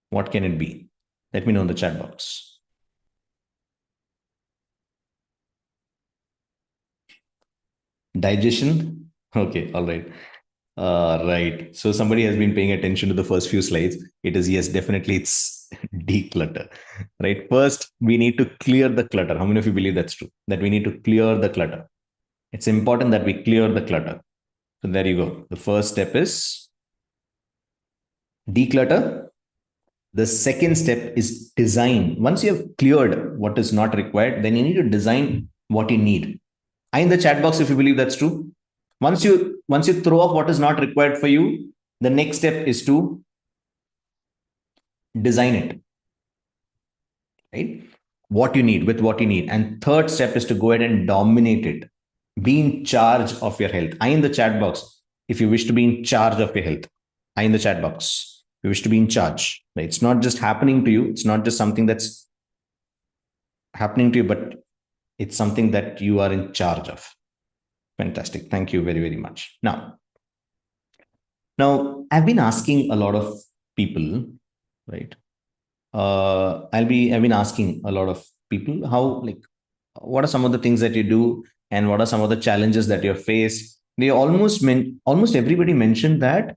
What can it be? Let me know in the chat box. Digestion? Okay, all right. Right. So somebody has been paying attention to the first few slides. It is, yes, definitely it's declutter. Right. First, we need to clear the clutter. How many of you believe that's true? That we need to clear the clutter. It's important that we clear the clutter. So there you go. The first step is declutter. The second step is design. Once you have cleared what is not required, then you need to design what you need. I in the chat box if you believe that's true. Once you throw off what is not required for you, the next step is to design it, right? What you need with what you need. And third step is to go ahead and dominate it. Be in charge of your health. I in the chat box if you wish to be in charge of your health. I in the chat box. You wish to be in charge. Right? It's not just happening to you. It's not just something that's happening to you, but it's something that you are in charge of. Fantastic. Thank you very, very much. Now I've been asking a lot of people, right? I've been asking a lot of people how, like, what are some of the things that you do and what are some of the challenges that you face. They almost everybody mentioned that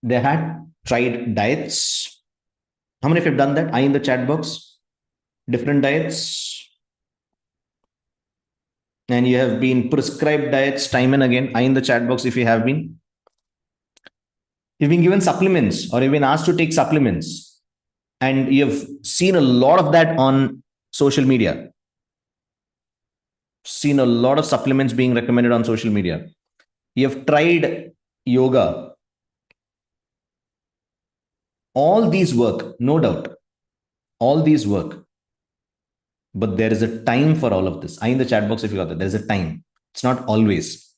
they had tried diets. How many of you have done that? I in the chat box. Different diets. And you have been prescribed diets time and again. I in the chat box if you have been. You've been given supplements or you've been asked to take supplements. And you've seen a lot of that on social media. Seen a lot of supplements being recommended on social media. You've tried yoga. All these work, no doubt. All these work. But there is a time for all of this. I in the chat box if you got that. There's a time. It's not always.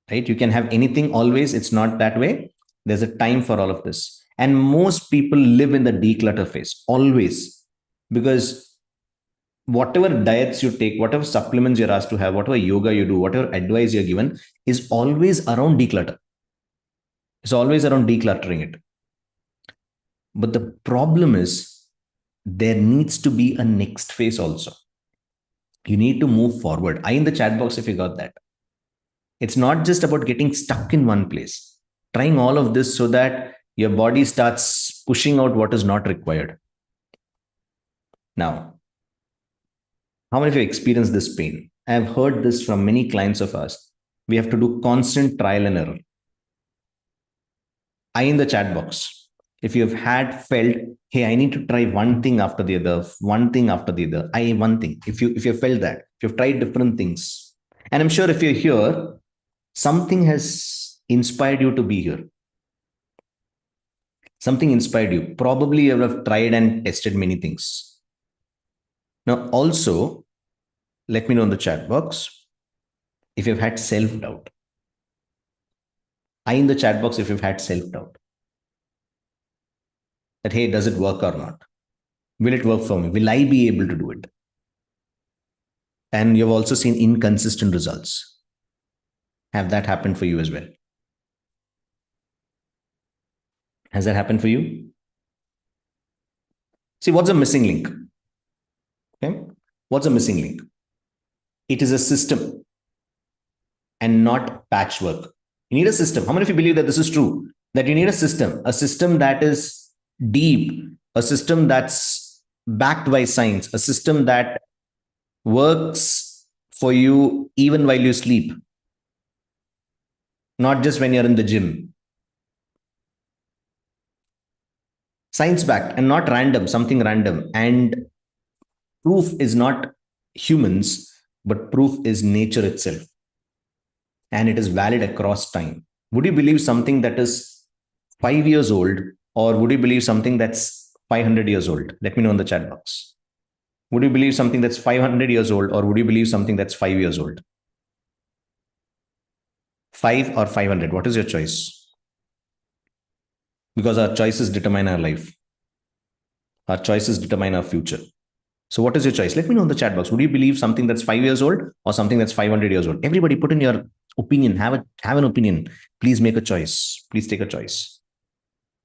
Right? You can have anything always. It's not that way. There's a time for all of this. And most people live in the declutter phase always, because whatever diets you take, whatever supplements you're asked to have, whatever yoga you do, whatever advice you're given is always around declutter. It's always around decluttering it. But the problem is there needs to be a next phase also. You need to move forward. I in the chat box if you got that. It's not just about getting stuck in one place. Trying all of this so that your body starts pushing out what is not required. Now, how many of you experience this pain? I have heard this from many clients of ours. We have to do constant trial and error. I in the chat box, if you have had felt, hey, I need to try one thing after the other, one thing after the other, one thing. If you felt that, if you've tried different things, and I'm sure if you're here, something has inspired you to be here. Something inspired you. Probably you have tried and tested many things. Now, also, let me know in the chat box if you've had self-doubt. I in the chat box if you've had self-doubt. That, hey, does it work or not? Will it work for me? Will I be able to do it? And you've also seen inconsistent results. Have that happened for you as well? Has that happened for you? See, what's a missing link? Okay. What's a missing link? It is a system and not patchwork. You need a system. How many of you believe that this is true? That you need a system that is deep, a system that's backed by science, a system that works for you even while you sleep, not just when you're in the gym. Science backed and not random, something random. And proof is not humans, but proof is nature itself. And it is valid across time. Would you believe something that is 5 years old, or would you believe something that's 500 years old? Let me know in the chat box. Would you believe something that's 500 years old, or would you believe something that's 5 years old? 5 or 500? What is your choice? Because our choices determine our life. Our choices determine our future. So what is your choice? Let me know in the chat box. Would you believe something that's 5 years old or something that's 500 years old? Everybody put in your opinion. Have an opinion. Please make a choice. Please take a choice.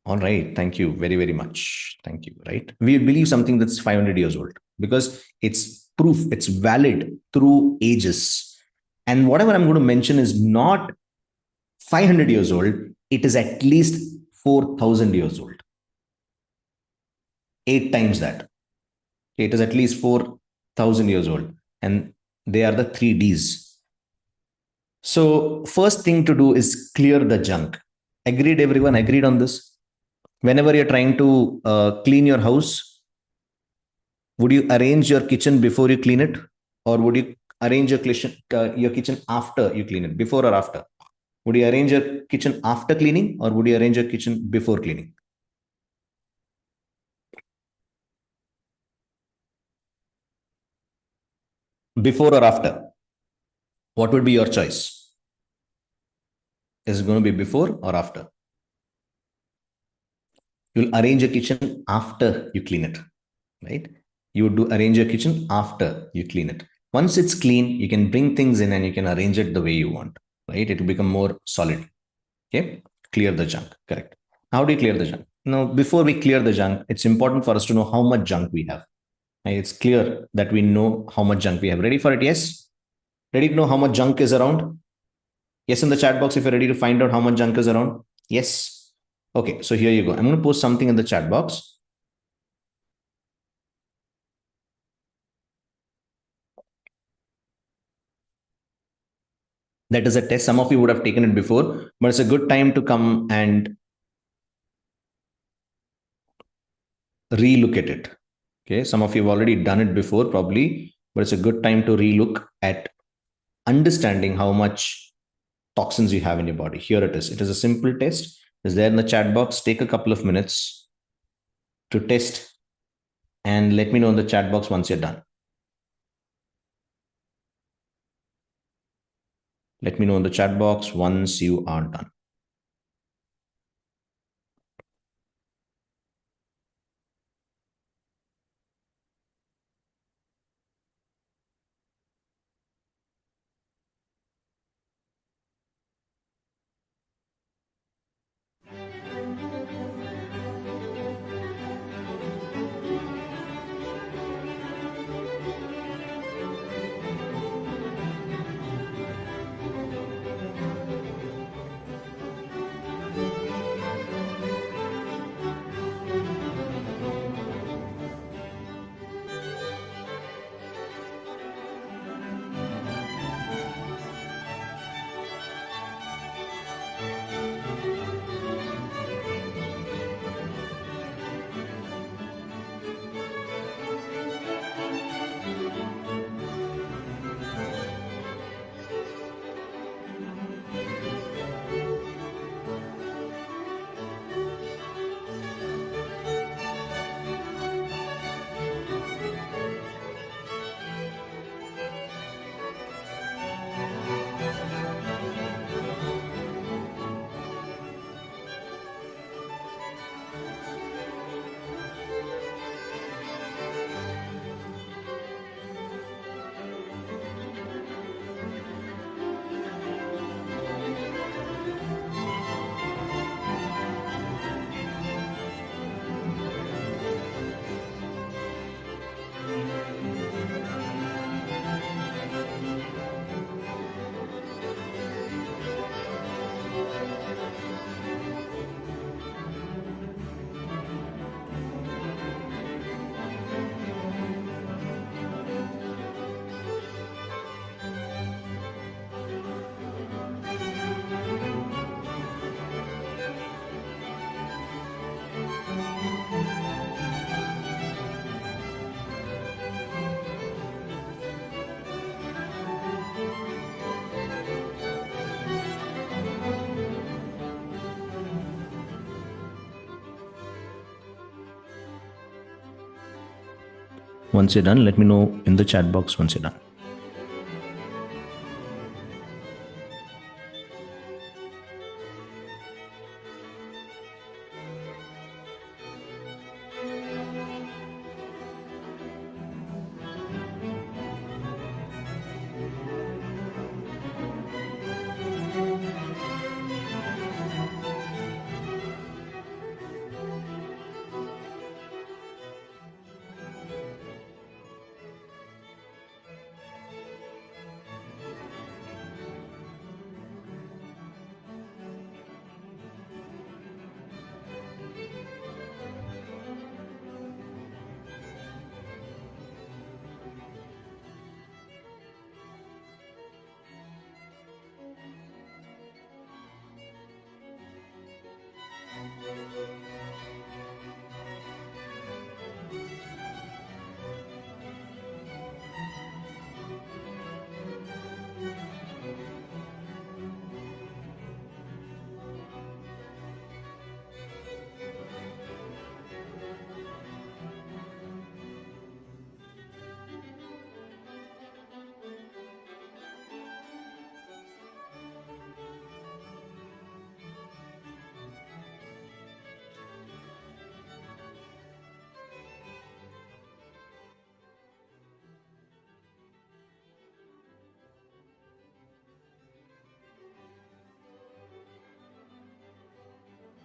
All right. Thank you very, very much. Thank you. Right. We believe something that's 500 years old because it's proof, it's valid through ages. And whatever I'm going to mention is not 500 years old, it is at least 4,000 years old. 8 times that. It is at least 4,000 years old. And they are the 3Ds. So, first thing to do is clear the junk. Agreed, everyone? Agreed on this? Whenever you're trying to clean your house, would you arrange your kitchen before you clean it, or would you arrange your kitchen after you clean it, before or after? Would you arrange your kitchen after cleaning, or would you arrange your kitchen before cleaning? Before or after? What would be your choice? Is it going to be before or after? You'll arrange your kitchen after you clean it, right? You would do arrange your kitchen after you clean it. Once it's clean, you can bring things in and you can arrange it the way you want, right? It will become more solid. Okay, clear the junk. Correct. How do you clear the junk? Now, before we clear the junk, it's important for us to know how much junk we have. Right? It's clear that we know how much junk we have. Ready for it? Yes. Ready to know how much junk is around? Yes, in the chat box if you're ready to find out how much junk is around. Yes. Okay, so here you go. I'm going to post something in the chat box. That is a test. Some of you would have taken it before, but it's a good time to come and relook at it. Okay, some of you have already done it before, probably, but it's a good time to relook at understanding how much toxins you have in your body. Here it is. It is a simple test. It's there in the chat box. Take a couple of minutes to test and let me know in the chat box once you're done. Let me know in the chat box once you are done. Once you're done, let me know in the chat box once you're done.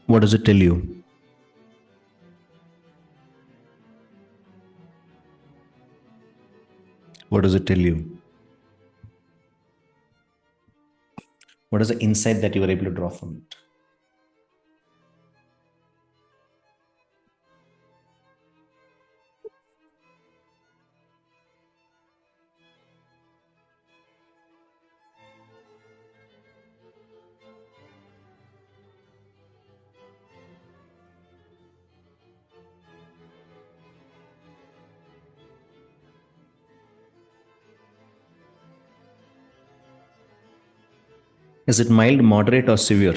What does it tell you? What does it tell you? What is the insight that you were able to draw from it? Is it mild, moderate, or severe?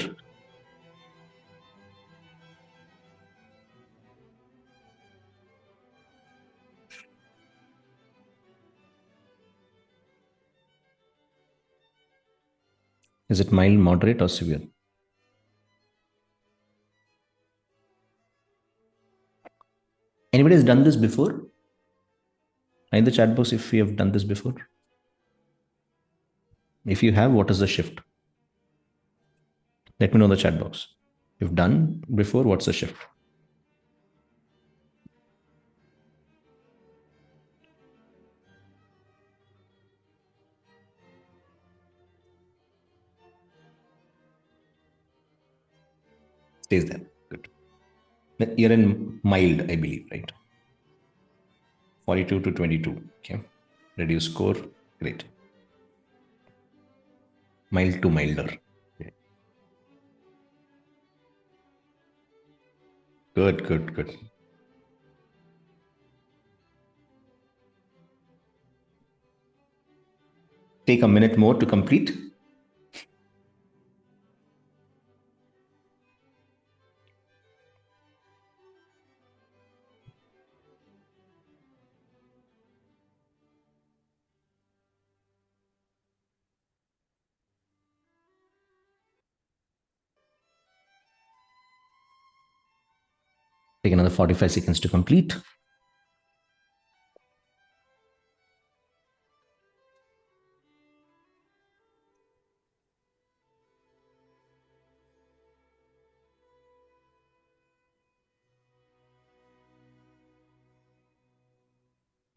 Is it mild, moderate, or severe? Anybody has done this before? In the chat box, if you have done this before. If you have, what is the shift? Let me know in the chat box. If you've done before, what's the shift? Stays there. Good. You're in mild, I believe, right? 42 to 22. Okay. Reduce score. Great. Mild to milder. Good, good, good. Take a minute more to complete. Take another 45 seconds to complete.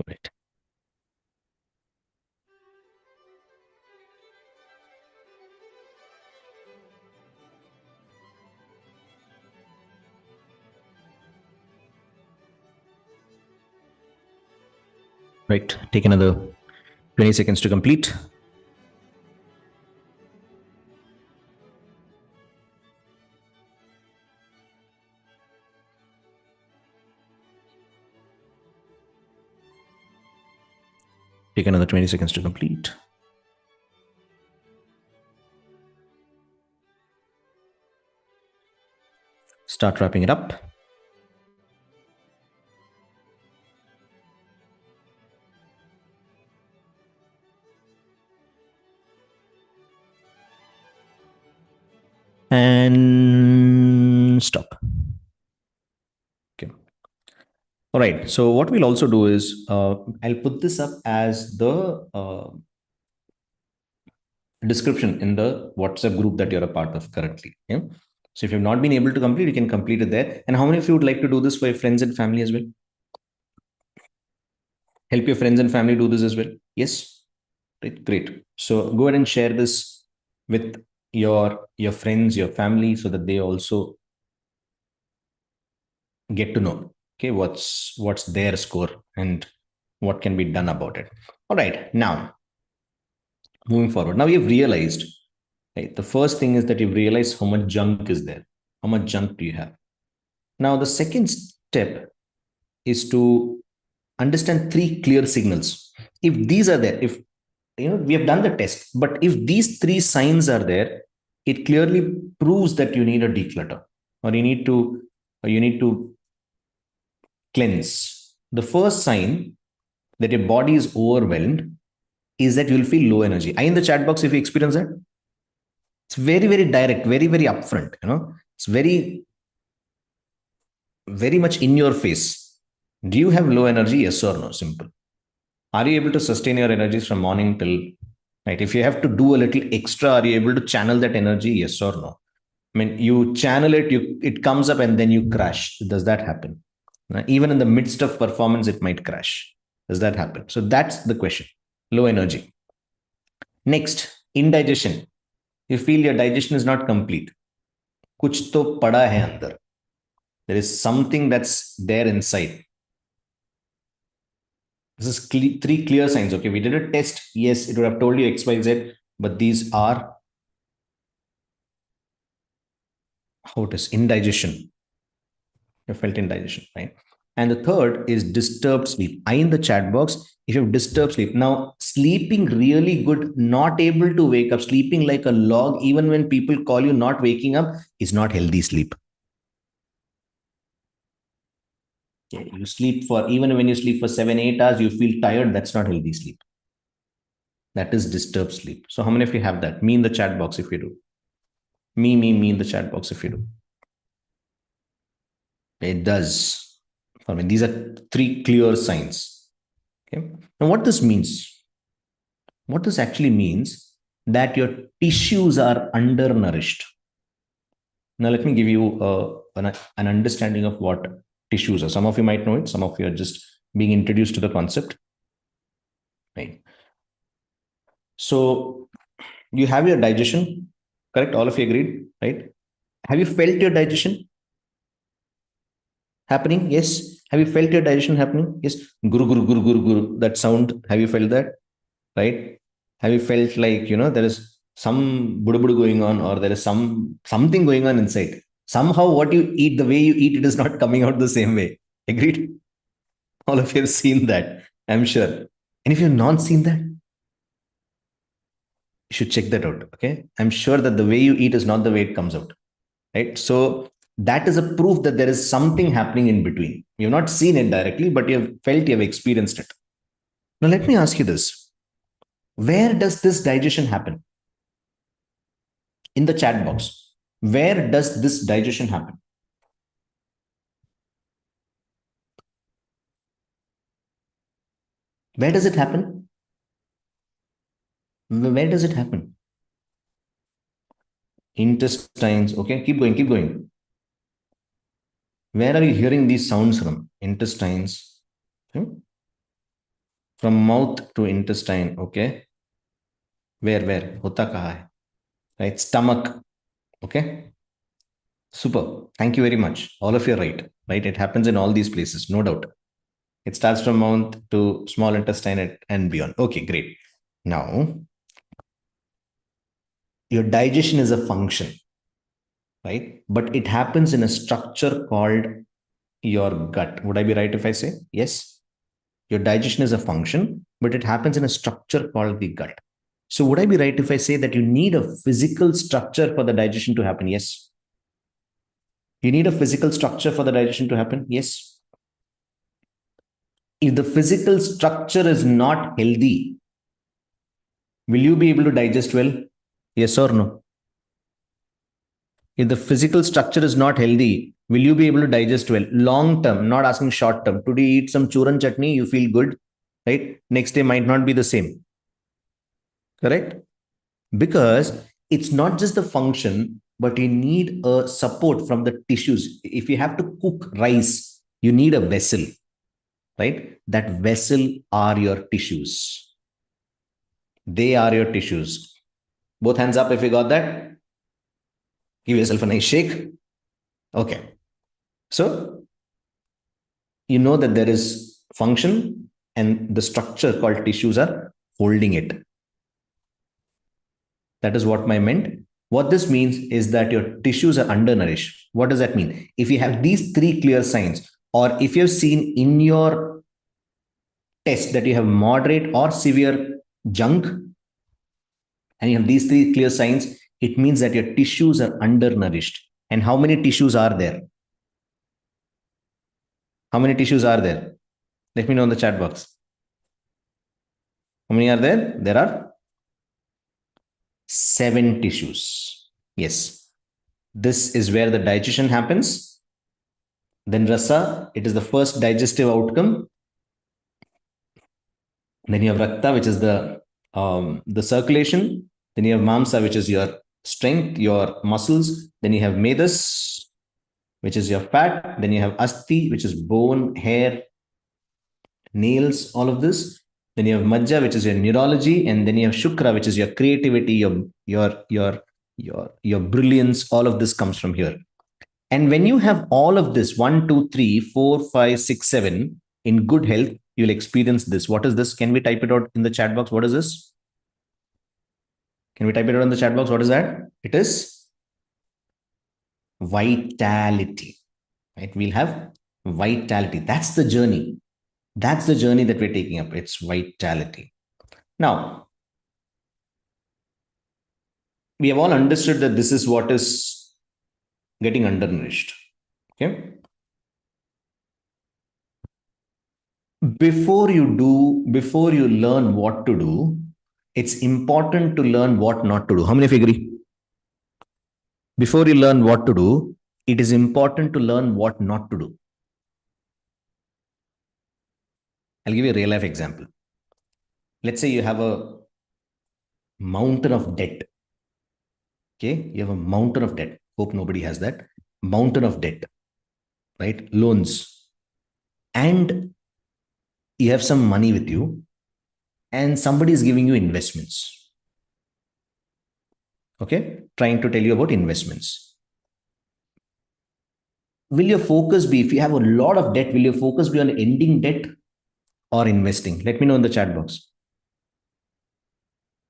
Right. Right. Take another 20 seconds to complete. Take another 20 seconds to complete. Start wrapping it up. And stop. Okay. All right. So what we'll also do is I'll put this up as the description in the WhatsApp group that you're a part of currently. Yeah. So if you've not been able to complete, you can complete it there. And how many of you would like to do this for your friends and family as well? Help your friends and family do this as well. Yes. Right. Great. So go ahead and share this with your friends, your family, so that they also get to know, okay, what's their score and what can be done about it. All right, now moving forward, now you've realized, right, the first thing is that you've realized how much junk is there. How much junk do you have? Now, the second step is to understand three clear signals. If these are there, if we have done the test, but if these three signs are there, it clearly proves that you need a declutter, or you need to cleanse. The first sign that your body is overwhelmed is that you'll feel low energy. I in the chat box if you experience that. It's very, very direct, very, very upfront. It's very, very much in your face. Do you have low energy? Yes or no? Simple. Are you able to sustain your energies from morning till night? If you have to do a little extra, are you able to channel that energy? Yes or no? I mean, you channel it, it comes up and then you crash. Does that happen? Even in the midst of performance, it might crash. Does that happen? So that's the question. Low energy. Next, indigestion. You feel your digestion is not complete. कुछ तो पड़ा है अंदर. There is something that's there inside. This is three clear signs. Okay, we did a test. Yes, it would have told you X, Y, Z, but these are how it is indigestion. You felt indigestion, right? And the third is disturbed sleep. I in the chat box, if you have disturbed sleep. Now, sleeping really good, not able to wake up, sleeping like a log, even when people call you not waking up, is not healthy sleep. You sleep for, even when you sleep for 7, 8 hours, you feel tired. That's not healthy sleep. That is disturbed sleep. So, how many of you have that? Me in the chat box if you do. Me in the chat box if you do. It does. I mean, these are three clear signs. Okay. Now, what this means? What this actually means that your tissues are undernourished. Now, let me give you an understanding of what tissues are. Some of you might know it. Some of you are just being introduced to the concept. Right. So, you have your digestion, correct? All of you agreed, right? Have you felt your digestion happening? Yes. Have you felt your digestion happening? Yes. Guru, guru, guru, guru, guru. That sound. Have you felt that? Right? Have you felt like there is some budu budu going on, or there is something going on inside? Somehow, what you eat, the way you eat, it is not coming out the same way. Agreed? All of you have seen that, I'm sure. And if you've not seen that, you should check that out. Okay, I'm sure that the way you eat is not the way it comes out. Right? So that is a proof that there is something happening in between. You've not seen it directly, but you've felt, you've experienced it. Now, let me ask you this. Where does this digestion happen? In the chat box. Where does this digestion happen? Where does it happen? Where does it happen? Intestines. Okay, keep going, keep going. Where are you hearing these sounds from? Intestines. Hmm? From mouth to intestine. Okay. Where? Hota kaha hai? Right. Stomach. Okay. Super. Thank you very much. All of you are right. Right. It happens in all these places. No doubt. It starts from mouth to small intestine and beyond. Okay, great. Now, your digestion is a function, right? But it happens in a structure called your gut. Would I be right if I say yes? Your digestion is a function, but it happens in a structure called the gut. So, would I be right if I say that you need a physical structure for the digestion to happen? Yes. You need a physical structure for the digestion to happen? Yes. If the physical structure is not healthy, will you be able to digest well? Yes or no? If the physical structure is not healthy, will you be able to digest well? Long term, not asking short term. Today, eat some churan chutney, you feel good, right? Next day might not be the same. Correct? Because it's not just the function, but you need a support from the tissues. If you have to cook rice, you need a vessel, right? That vessel are your tissues. They are your tissues. Both hands up if you got that. Give yourself a nice shake. Okay. So you know that there is function and the structure called tissues are holding it. That is what I meant What this means is that your tissues are undernourished. What does that mean? If you have these three clear signs, or if you've seen in your test that you have moderate or severe junk, and you have these three clear signs, it means that your tissues are undernourished. And how many tissues are there? How many tissues are there? Let me know in the chat box. How many are there? There are 7 tissues. Yes. This is where the digestion happens. Then rasa, it is the first digestive outcome. Then you have rakta, which is the circulation. Then you have mamsa, which is your strength, your muscles. Then you have medas, which is your fat. Then you have asti, which is bone, hair, nails, all of this. Then you have majja, which is your neurology, and then you have shukra, which is your creativity, your brilliance. All of this comes from here. And when you have all of this, 1, 2, 3, 4, 5, 6, 7 in good health, you'll experience this. What is this? Can we type it out in the chat box? What is this? Can we type it out in the chat box? What is that? It is vitality. Right? We'll have vitality. That's the journey. That's the journey that we're taking up. It's vitality. Now, we have all understood that this is what is getting undernourished. Okay. Before you learn what to do, it's important to learn what not to do. How many of you agree? Before you learn what to do, it is important to learn what not to do. I'll give you a real life example. Let's say you have a mountain of debt. Okay, you have a mountain of debt. Hope nobody has that. Mountain of debt, right? Loans. And you have some money with you, and somebody is giving you investments. Okay, trying to tell you about investments. Will your focus be, if you have a lot of debt, will your focus be on ending debt or investing? Let me know in the chat box.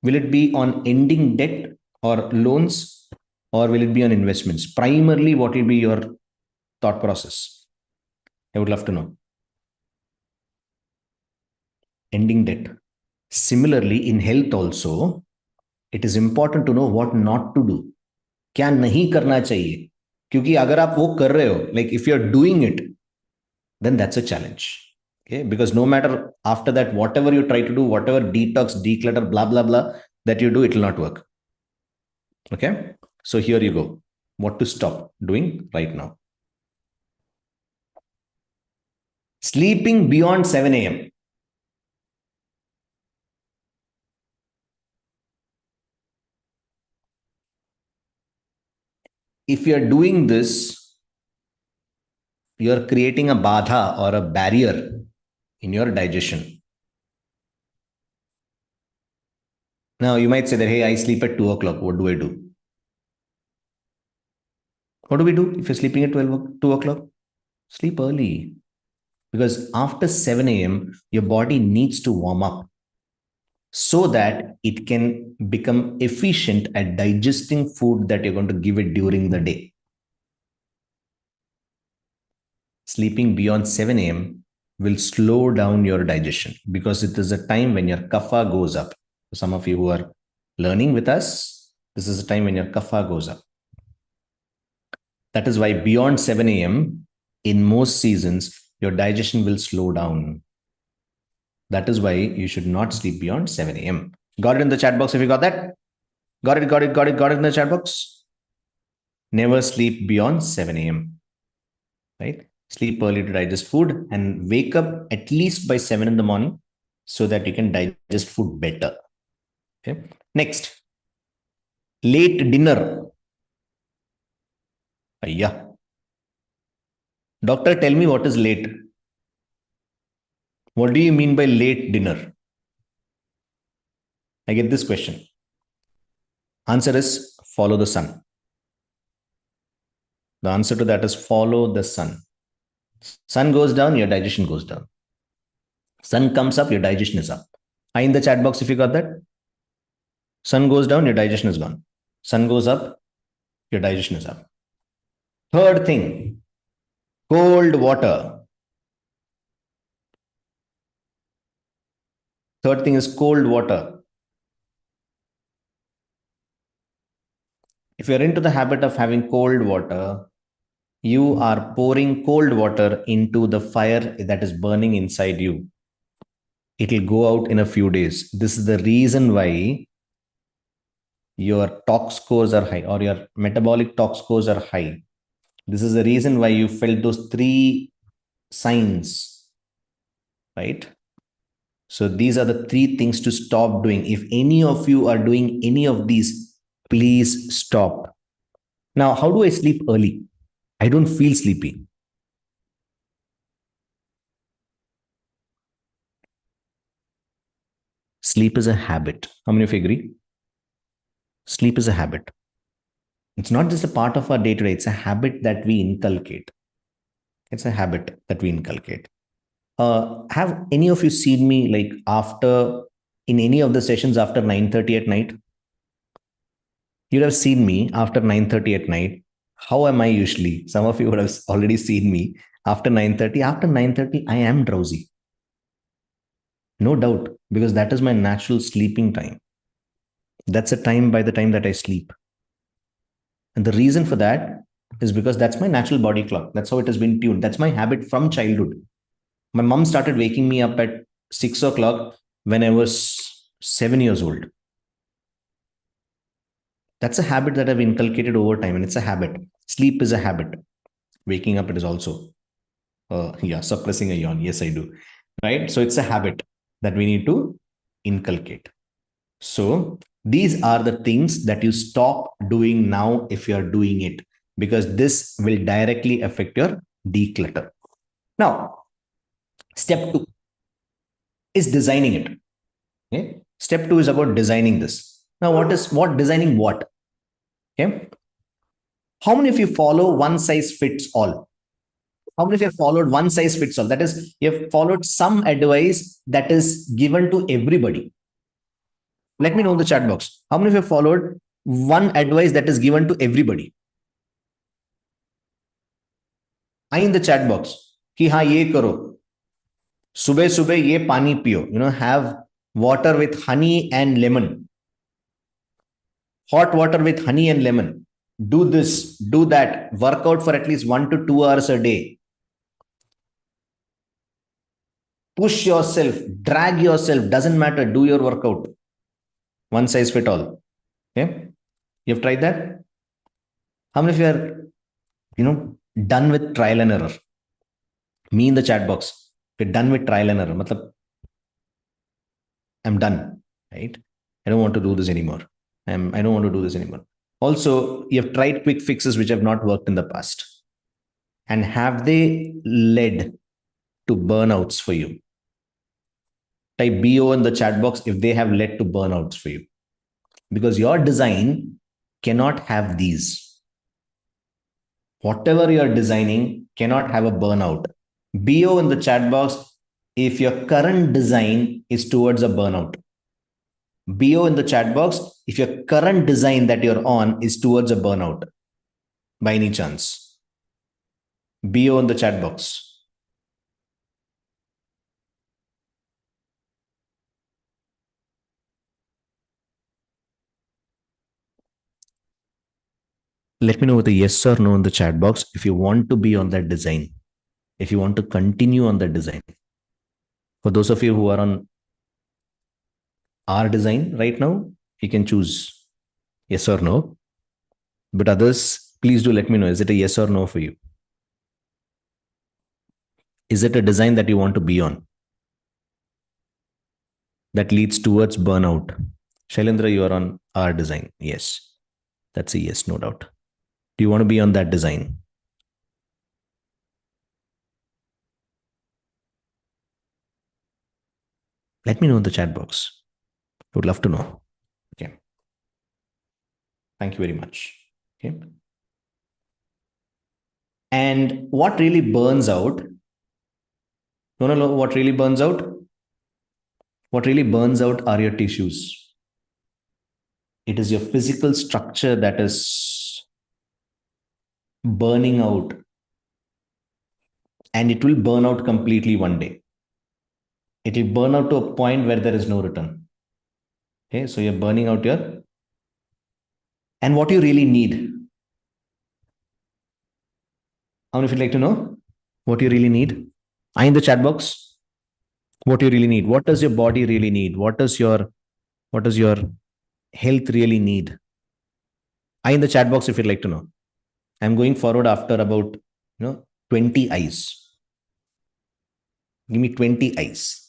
Will it be on ending debt or loans, or will it be on investments? Primarily, what will be your thought process? I would love to know. Ending debt. Similarly, in health also, it is important to know what not to do. क्या नहीं करना चाहिए, क्योंकि अगर आप वो कर रहे हो, like if you're doing it, then that's a challenge. Okay, because no matter after that, whatever you try to do, whatever detox, declutter, blah blah blah that you do, it will not work. Okay, so here you go. What to stop doing right now? Sleeping beyond 7 a.m. If you're doing this, you're creating a badha or a barrier in your digestion. Now, you might say that, hey, I sleep at 2 o'clock. What do I do? What do we do if you're sleeping at 2 o'clock? Sleep early. Because after 7 a.m., your body needs to warm up so that it can become efficient at digesting food that you're going to give it during the day. Sleeping beyond 7 a.m. will slow down your digestion because it is a time when your kapha goes up. Some of you who are learning with us, this is a time when your kapha goes up. That is why beyond 7 a.m., in most seasons, your digestion will slow down. That is why you should not sleep beyond 7 a.m. Got it in the chat box if you got that? Got it in the chat box? Never sleep beyond 7 a.m. Right? Sleep early to digest food and wake up at least by 7 in the morning so that you can digest food better. Okay. Next, late dinner. Yeah. Doctor, tell me what is late. What do you mean by late dinner? I get this question. Answer is follow the sun. The answer to that is follow the sun. Sun goes down, your digestion goes down. Sun comes up, your digestion is up. I in the chat box if you got that. Sun goes down, your digestion is gone. Sun goes up, your digestion is up. Third thing, cold water. Third thing is cold water. If you're into the habit of having cold water, you are pouring cold water into the fire that is burning inside you. It'll go out in a few days. This is the reason why your tox scores are high or your metabolic tox scores are high. This is the reason why you felt those three signs, right? So these are the three things to stop doing. If any of you are doing any of these, please stop. Now, how do I sleep early? I don't feel sleepy. Sleep is a habit. How many of you agree? Sleep is a habit. It's not just a part of our day to day, it's a habit that we inculcate. It's a habit that we inculcate. Have any of you seen me like after in any of the sessions after 9:30 at night? You'd have seen me after 9:30 at night. How am I usually? Some of you would have already seen me after 9:30. After 9:30, I am drowsy. No doubt, because that is my natural sleeping time. That's a time by the time that I sleep. And the reason for that is because that's my natural body clock. That's how it has been tuned. That's my habit from childhood. My mom started waking me up at 6 o'clock when I was 7 years old. That's a habit that I've inculcated over time, and it's a habit. Sleep is a habit. Waking up, it is also, yeah, suppressing a yawn. Yes, I do. Right. So it's a habit that we need to inculcate. So these are the things that you stop doing now if you are doing it, because this will directly affect your declutter. Now, step two is designing it. Okay. Step two is about designing this. Now, what designing what? Okay. How many of you follow one size fits all? How many of you have followed one size fits all? That is, you have followed some advice that is given to everybody. Let me know in the chat box. How many of you have followed one advice that is given to everybody? I in the chat box. कि हाँ ये करो, सुबह सुबह ये पानी पियो, have water with honey and lemon, hot water with honey and lemon, do this, do that, work out for at least 1 to 2 hours a day, push yourself, drag yourself, doesn't matter, do your workout. One size fit all. Okay, you've tried that? How many of you are done with trial and error? Me in the chat box, we're done with trial and error. Matlab, I'm done, right? I don't want to do this anymore. I don't want to do this anymore. Also, you have tried quick fixes which have not worked in the past. And have they led to burnouts for you? Type BO in the chat box if they have led to burnouts for you. Because your design cannot have these. Whatever you're designing cannot have a burnout. BO in the chat box if your current design is towards a burnout. BO in the chat box if your current design that you're on is towards a burnout by any chance. BO in the chat box. Let me know with a yes or no in the chat box if you want to be on that design, if you want to continue on that design. For those of you who are on our design right now, you can choose yes or no. But others, please do let me know. Is it a yes or no for you? Is it a design that you want to be on that leads towards burnout? Shailendra, you are on our design. Yes. That's a yes, no doubt. Do you want to be on that design? Let me know in the chat box. I would love to know. Okay. Thank you very much. Okay. And what really burns out? No. What really burns out? What really burns out are your tissues. It is your physical structure that is burning out, and it will burn out completely one day. It will burn out to a point where there is no return. Okay, so you're burning out your, and what you really need. How many of you like to know what you really need? I in the chat box. What you really need. What does your body really need? What does your health really need? I in the chat box if you'd like to know. I'm going forward after about 20 eyes. Give me 20 eyes.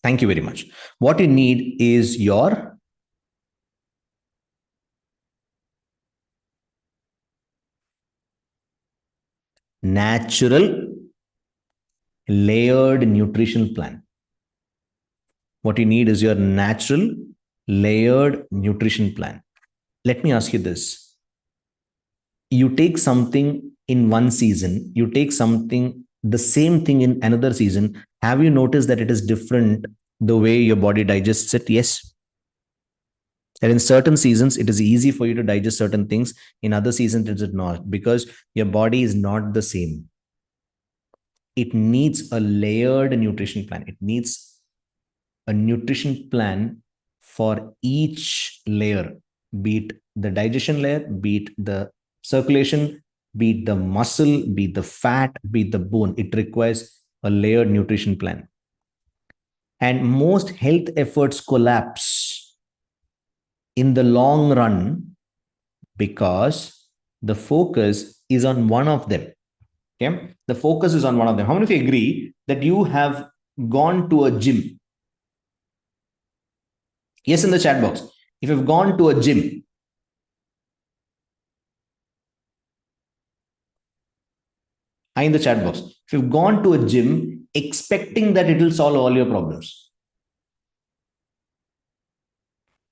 Thank you very much. What you need is your natural layered nutrition plan. What you need is your natural layered nutrition plan. Let me ask you this. You take something in one season, you take something, the same thing in another season. Have you noticed that it is different the way your body digests it? Yes. And in certain seasons, it is easy for you to digest certain things. In other seasons, it is not, because your body is not the same. It needs a layered nutrition plan. It needs a nutrition plan for each layer, be it the digestion layer, be it the circulation, be it the muscle, be it the fat, be it the bone. It requires a layered nutrition plan. And most health efforts collapse in the long run because the focus is on one of them. Okay, the focus is on one of them. How many of you agree that you have gone to a gym? Yes, in the chat box. If you've gone to a gym, I in the chat box. If you've gone to a gym expecting that it will solve all your problems,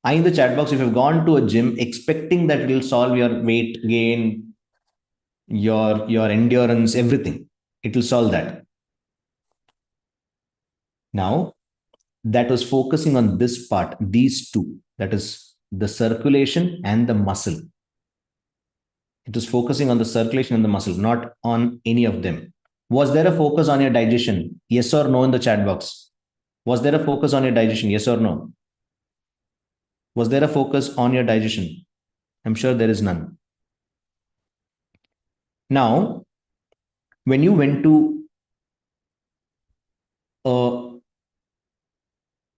I in the chat box. If you've gone to a gym expecting that it will solve your weight gain, your endurance, everything, it will solve that. Now, that was focusing on this part, these two, that is the circulation and the muscle. It was focusing on the circulation and the muscle, not on any of them. Was there a focus on your digestion? Yes or no in the chat box. Was there a focus on your digestion? Yes or no? Was there a focus on your digestion? I'm sure there is none. Now, when you went to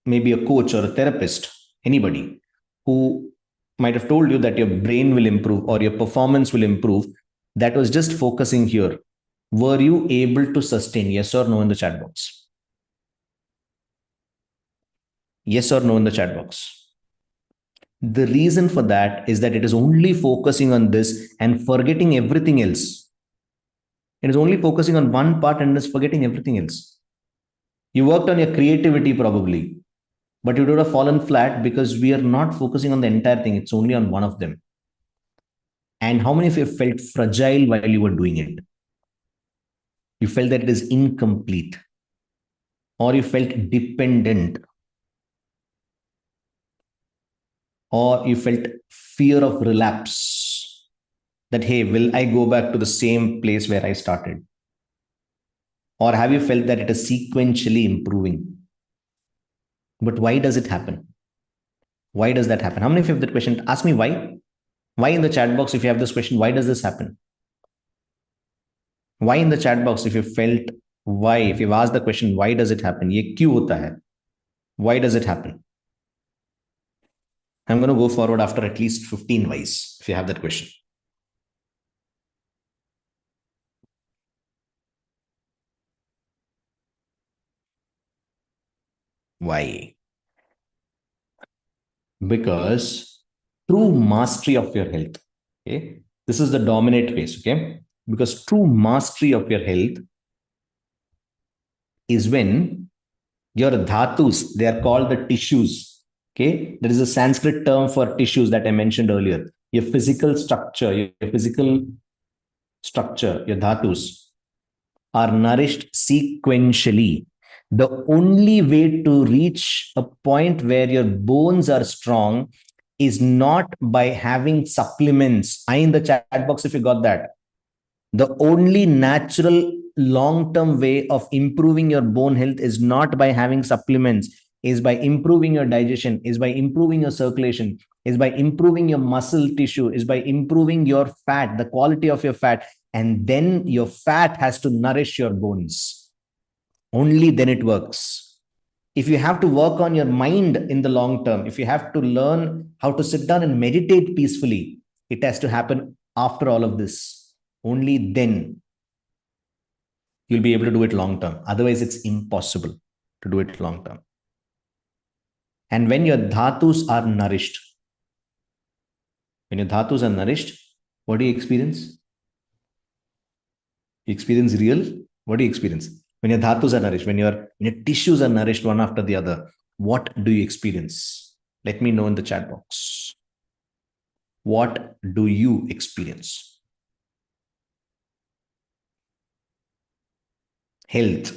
maybe a coach or a therapist, anybody who might have told you that your brain will improve or your performance will improve, that was just focusing here. Were you able to sustain? Yes or no in the chat box? Yes or no in the chat box? The reason for that is that it is only focusing on this and forgetting everything else. It is only focusing on one part and is forgetting everything else. You worked on your creativity probably, but you would have fallen flat because we are not focusing on the entire thing. It's only on one of them. And how many of you felt fragile while you were doing it? You felt that it is incomplete, or you felt dependent, or you felt fear of relapse, that, hey, will I go back to the same place where I started? Or have you felt that it is sequentially improving? But why does it happen? Why does that happen? How many of you have that question? Ask me why. Why in the chat box if you have this question? Why does this happen? Why in the chat box if you felt why? If you've asked the question, why does it happen? ये क्यों होता है? Why does it happen? I'm going to go forward after at least 15 whys if you have that question. Why? Because true mastery of your health, okay, this is the dominant phase, okay, because true mastery of your health is when your dhatus, they are called the tissues, okay, there is a Sanskrit term for tissues that I mentioned earlier, your physical structure, your physical structure, your dhatus, are nourished sequentially. The only way to reach a point where your bones are strong is not by having supplements. I in the chat box if you got that. The only natural long term way of improving your bone health is not by having supplements, is by improving your digestion, is by improving your circulation, is by improving your muscle tissue, is by improving your fat, the quality of your fat. And then your fat has to nourish your bones. Only then it works. If you have to work on your mind in the long term, if you have to learn how to sit down and meditate peacefully, it has to happen after all of this. Only then you'll be able to do it long term. Otherwise, it's impossible to do it long term. And when your dhatus are nourished, when your dhatus are nourished, what do you experience? You experience real. What do you experience? When your dhatus are nourished, when your tissues are nourished one after the other, what do you experience? Let me know in the chat box. What do you experience? Health,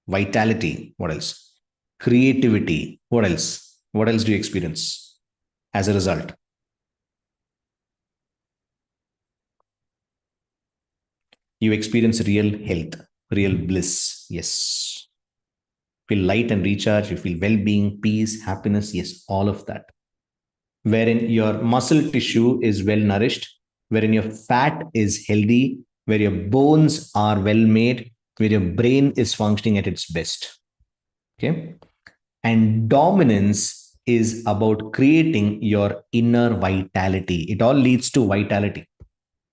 vitality, what else? Creativity, what else? What else do you experience as a result? You experience real health, real bliss. Yes. Feel light and recharge. You feel well being, peace, happiness. Yes, all of that. Wherein your muscle tissue is well nourished, wherein your fat is healthy, where your bones are well made, where your brain is functioning at its best. Okay. And dominance is about creating your inner vitality. It all leads to vitality,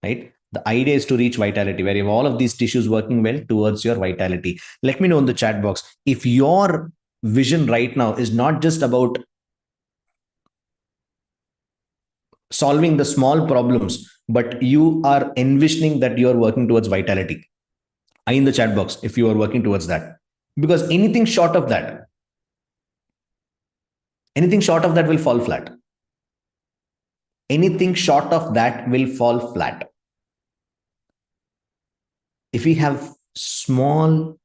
right? The idea is to reach vitality, where you have all of these tissues working well towards your vitality. Let me know in the chat box if your vision right now is not just about solving the small problems, but you are envisioning that you are working towards vitality. I in the chat box if you are working towards that. Because anything short of that will fall flat. Anything short of that will fall flat. If we have small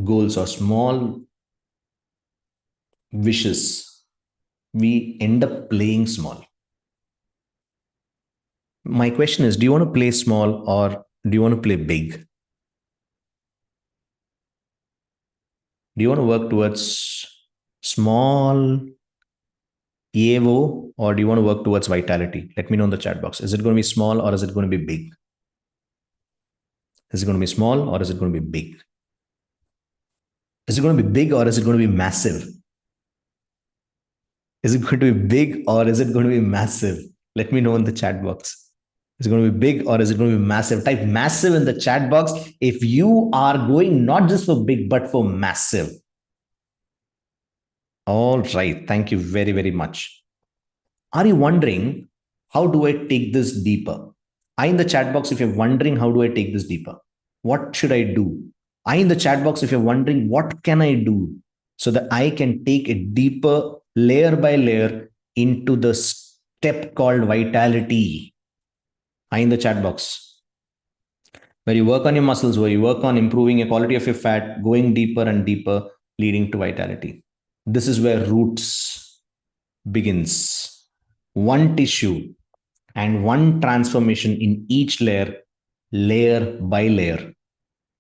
goals or small wishes, we end up playing small. My question is, do you want to play small or do you want to play big? Do you want to work towards small EAO or do you want to work towards vitality? Let me know in the chat box. Is it going to be small or is it going to be big? Is it going to be small or is it going to be big? Is it going to be big or is it going to be massive? Is it going to be big or is it going to be massive? Let me know in the chat box. Is it going to be big or is it going to be massive? Type massive in the chat box if you are going not just for big, but for massive. All right. Thank you very, very much. Are you wondering, how do I take this deeper? I in the chat box if you're wondering, how do I take this deeper? What should I do? I in the chat box if you're wondering, what can I do so that I can take it deeper, layer by layer, into the step called vitality? I in the chat box. Where you work on your muscles, where you work on improving your quality of your fat, going deeper and deeper, leading to vitality. This is where roots begins. One tissue and one transformation in each layer, layer by layer,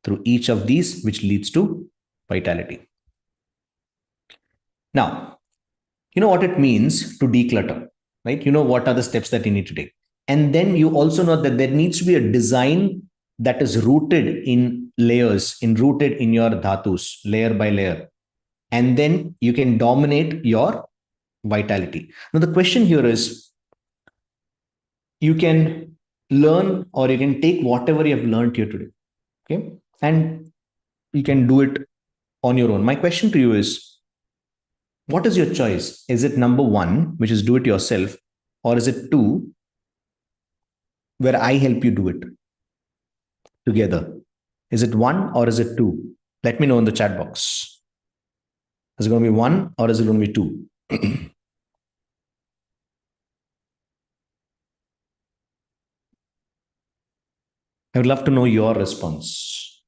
through each of these, which leads to vitality. Now, you know what it means to declutter, right? You know what are the steps that you need to take. And then you also know that there needs to be a design that is rooted in layers, rooted in your dhatus, layer by layer. And then you can dominate your vitality. Now, the question here is, you can learn or you can take whatever you have learned here today, okay? And you can do it on your own. My question to you is, what is your choice? Is it number one, which is do it yourself, or is it two, where I help you do it together? Is it one or is it two? Let me know in the chat box. Is it going to be one or is it going to be two? would love to know your response.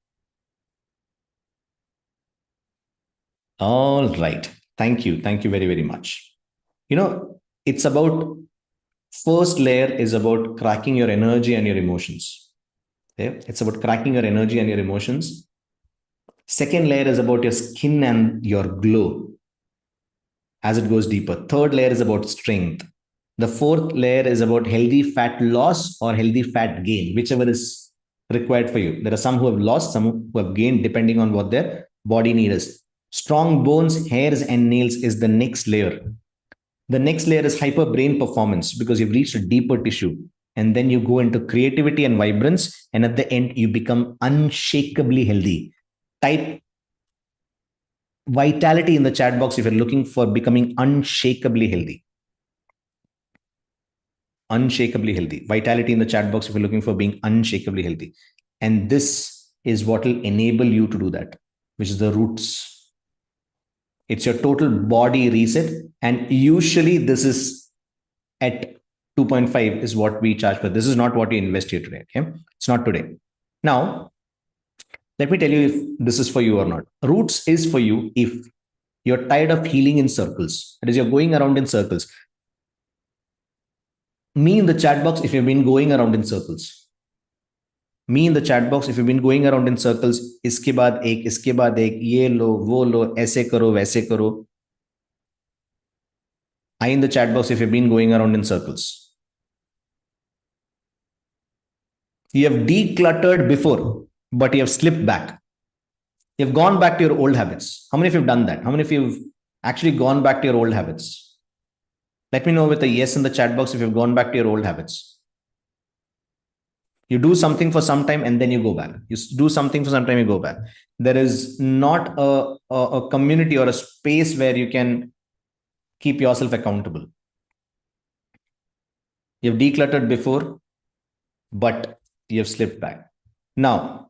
All right. Thank you. Thank you very, very much. You know, it's about first layer is about cracking your energy and your emotions. Okay? It's about cracking your energy and your emotions. Second layer is about your skin and your glow as it goes deeper. Third layer is about strength. The fourth layer is about healthy fat loss or healthy fat gain, whichever is required for you. There are some who have lost, some who have gained, depending on what their body need is. Strong bones, hairs, and nails is the next layer. The next layer is hyper brain performance because you've reached a deeper tissue. And then you go into creativity and vibrance. And at the end, you become unshakably healthy. Type vitality in the chat box if you're looking for becoming unshakably healthy. Unshakably healthy. Vitality in the chat box if you're looking for being unshakably healthy. And this is what will enable you to do that, which is the roots. It's your total body reset. And usually this is at 2.5 is what we charge for. This is not what you invest here today. Okay. It's not today. Now, let me tell you if this is for you or not. Roots is for you if you're tired of healing in circles. That is, you're going around in circles. Me in the chat box if you've been going around in circles. Me in the chat box if you've been going around in circles. इसके बाद एक ये लो वो लो ऐसे करो वैसे करो. I in the chat box if you've been going around in circles. You have decluttered before, but you have slipped back. You've gone back to your old habits. How many of you have done that? How many of you have actually gone back to your old habits? Let me know with a yes in the chat box if you've gone back to your old habits. You do something for some time and then you go back. You do something for some time, you go back. There is not a community or a space where you can keep yourself accountable. You've decluttered before, but you've slipped back. Now,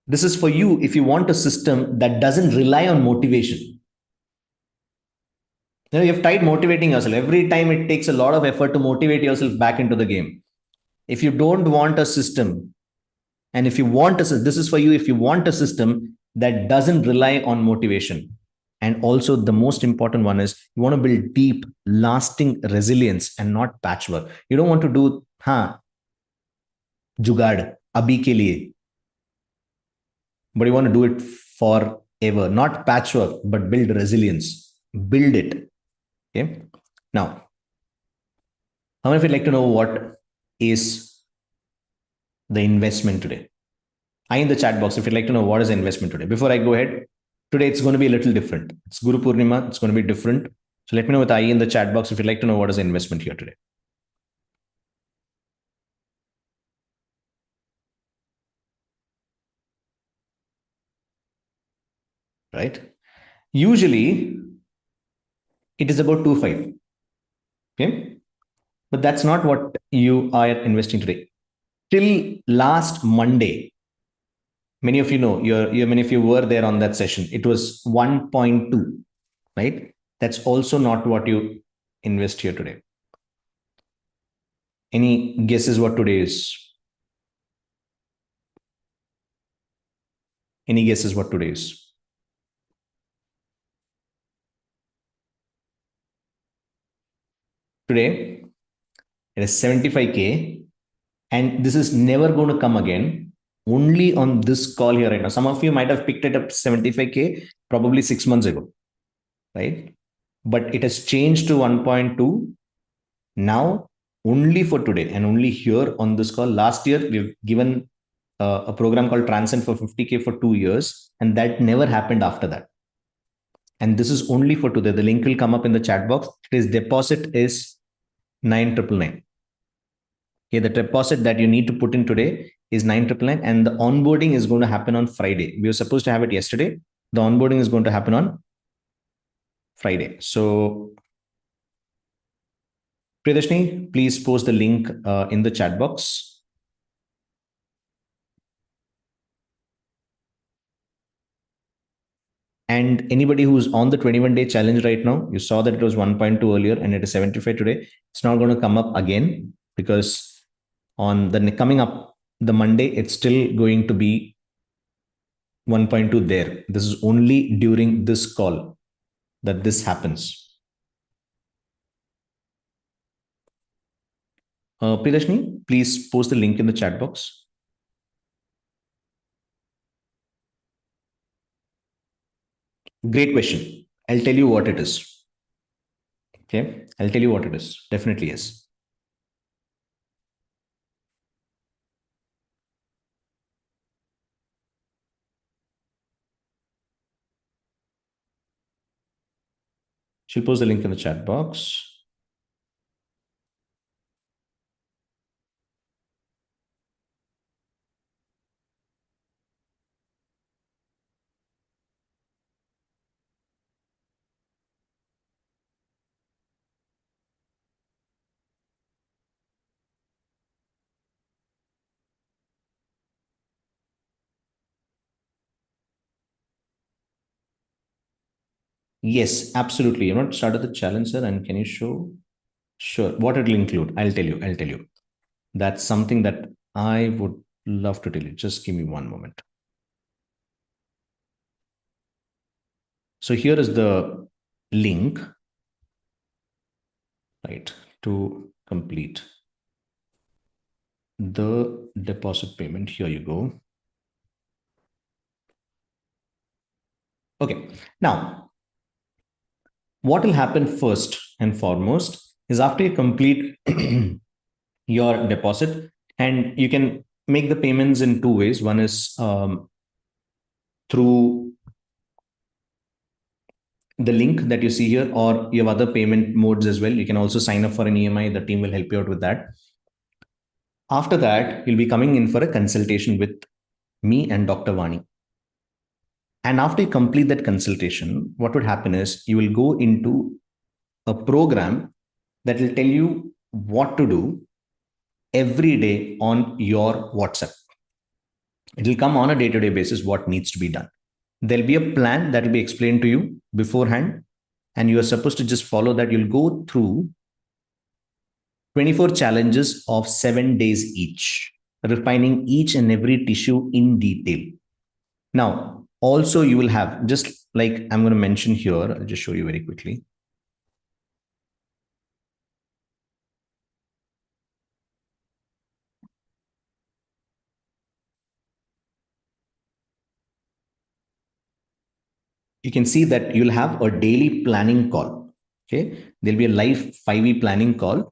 this is for you if you want a system that doesn't rely on motivation. You've tried motivating yourself. Every time it takes a lot of effort to motivate yourself back into the game. If you don't want a system, and if you want this is for you if you want a system that doesn't rely on motivation. And also the most important one is you want to build deep, lasting resilience and not patchwork. You don't want to do, jugaad, abhi ke liye. But you want to do it forever, not patchwork, but build resilience. Build it. Okay. Now, how many of you like to know what is the investment today? I in the chat box if you'd like to know what is the investment today. Before I go ahead, today it's going to be a little different. It's Guru Poornima. It's going to be different. So let me know with I in the chat box if you'd like to know what is the investment here today. Right? Usually, it is about 2.5. Okay. But that's not what you are investing today. Till last Monday, many of you know, many of you were there on that session. It was 1.2, right? That's also not what you invest here today. Any guesses what today is? Any guesses what today is? Today, it is 75K, and this is never going to come again. Only on this call here right now. Some of you might have picked it up 75K probably 6 months ago, right? But it has changed to 1.2 now only for today and only here on this call. Last year, we've given a program called Transcend for 50K for 2 years, and that never happened after that. And this is only for today. The link will come up in the chat box. Today's deposit is 9,999. Okay, the deposit that you need to put in today is 9,999, and the onboarding is going to happen on Friday. We were supposed to have it yesterday. The onboarding is going to happen on Friday. So, Priyadashni, please post the link in the chat box. And anybody who's on the 21-day challenge right now, you saw that it was 1.2 earlier and it is 75 today. It's not going to come up again. because on the coming up the Monday, it's still going to be 1.2 there. This is only during this call that this happens. Prilashni, please post the link in the chat box. Great question. I'll tell you what it is. Okay, I'll tell you what it is. Definitely yes. She'll post the link in the chat box. Yes, absolutely. You not started the challenge, sir, and can you show? Sure. What it'll include? I'll tell you. I'll tell you. That's something that I would love to tell you. Just give me one moment. So here is the link, right, to complete the deposit payment. Here you go. Okay. Now, what will happen first and foremost is after you complete your deposit, and you can make the payments in two ways. One is through the link that you see here, or you have other payment modes as well. You can also sign up for an EMI. The team will help you out with that. After that, you'll be coming in for a consultation with me and Dr. Vani. And after you complete that consultation, what would happen is you will go into a program that will tell you what to do every day on your WhatsApp. It will come on a day-to-day basis what needs to be done. There'll be a plan that will be explained to you beforehand, and you are supposed to just follow that. You'll go through 24 challenges of 7 days each, refining each and every tissue in detail. Now, also you will have, just like I'm going to mention here, I'll just show you very quickly. You can see that you'll have a daily planning call. Okay. There'll be a live 5e planning call.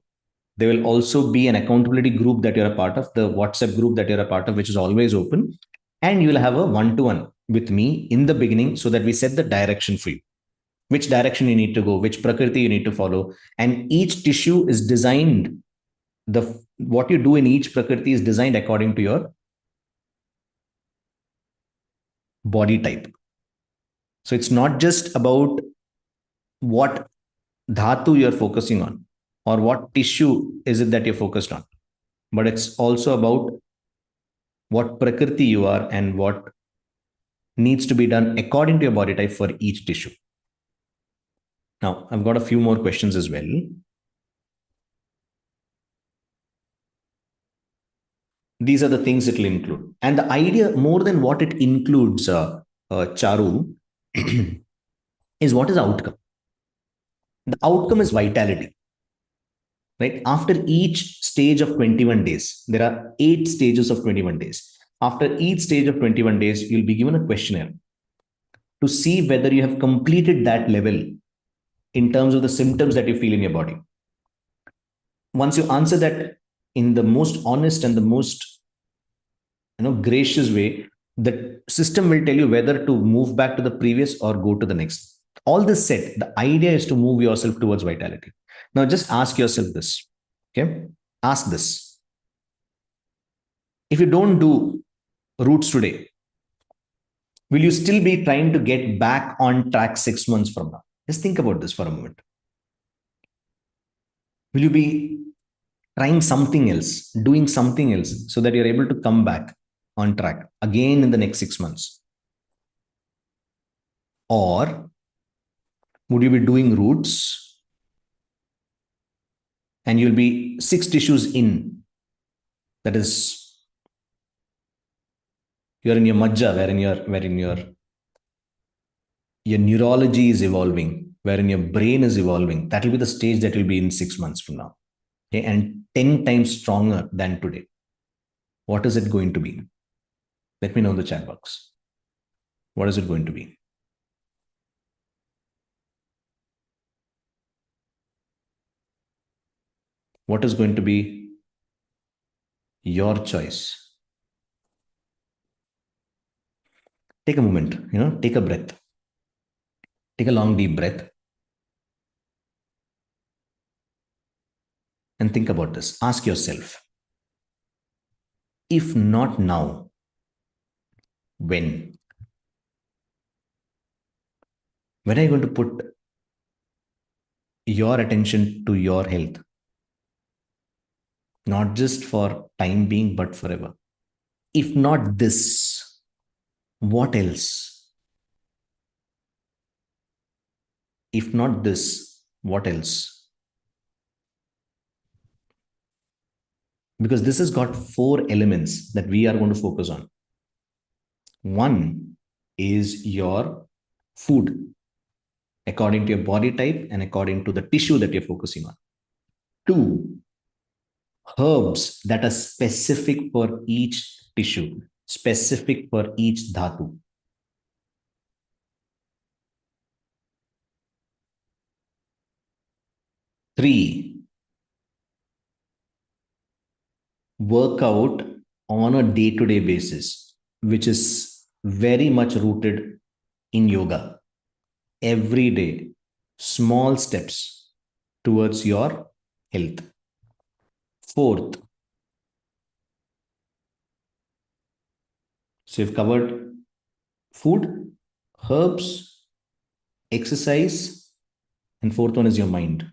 There will also be an accountability group that you're a part of, the WhatsApp group that you're a part of, which is always open. And you'll have a one-to-one with me in the beginning so that we set the direction for you, which direction you need to go, which prakriti you need to follow. And each tissue is designed, what you do in each prakriti is designed according to your body type. So it's not just about what dhatu you're focusing on or what tissue is it that you're focused on, but it's also about what prakriti you are and what needs to be done according to your body type for each tissue. Now, I've got a few more questions as well. These are the things it will include. And the idea, more than what it includes, Charu, is what is outcome. The outcome is vitality, right? After each stage of 21 days, there are 8 stages of 21 days. After each stage of 21 days, you'll be given a questionnaire to see whether you have completed that level in terms of the symptoms that you feel in your body. Once you answer that in the most honest and the most gracious way, the system will tell you whether to move back to the previous or go to the next. All this said, the idea is to move yourself towards vitality. Now just ask yourself this. Okay, ask this: if you don't do roots today, will you still be trying to get back on track 6 months from now? Just think about this for a moment. Will you be trying something else, doing something else, so that you're able to come back on track again in the next 6 months? Or, would you be doing roots and you'll be 6 tissues in. That is, you're in your majja, wherein your neurology is evolving, wherein your brain is evolving. That will be the stage that will be in 6 months from now. Okay, and 10 times stronger than today. What is it going to be? Let me know in the chat box. What is it going to be? What is going to be your choice? Take a moment, take a breath. Take a long, deep breath and think about this. Ask yourself, if not now, when? When are you going to put your attention to your health? Not just for time being, but forever. If not this, what else? If not this, what else? Because this has got 4 elements that we are going to focus on. One is your food, according to your body type and according to the tissue that you're focusing on. Two, herbs that are specific for each tissue, specific for each dhatu. Three, work out on a day to day basis, which is very much rooted in yoga. Every day, small steps towards your health. Fourth, so you've covered food, herbs, exercise, and fourth one is your mind.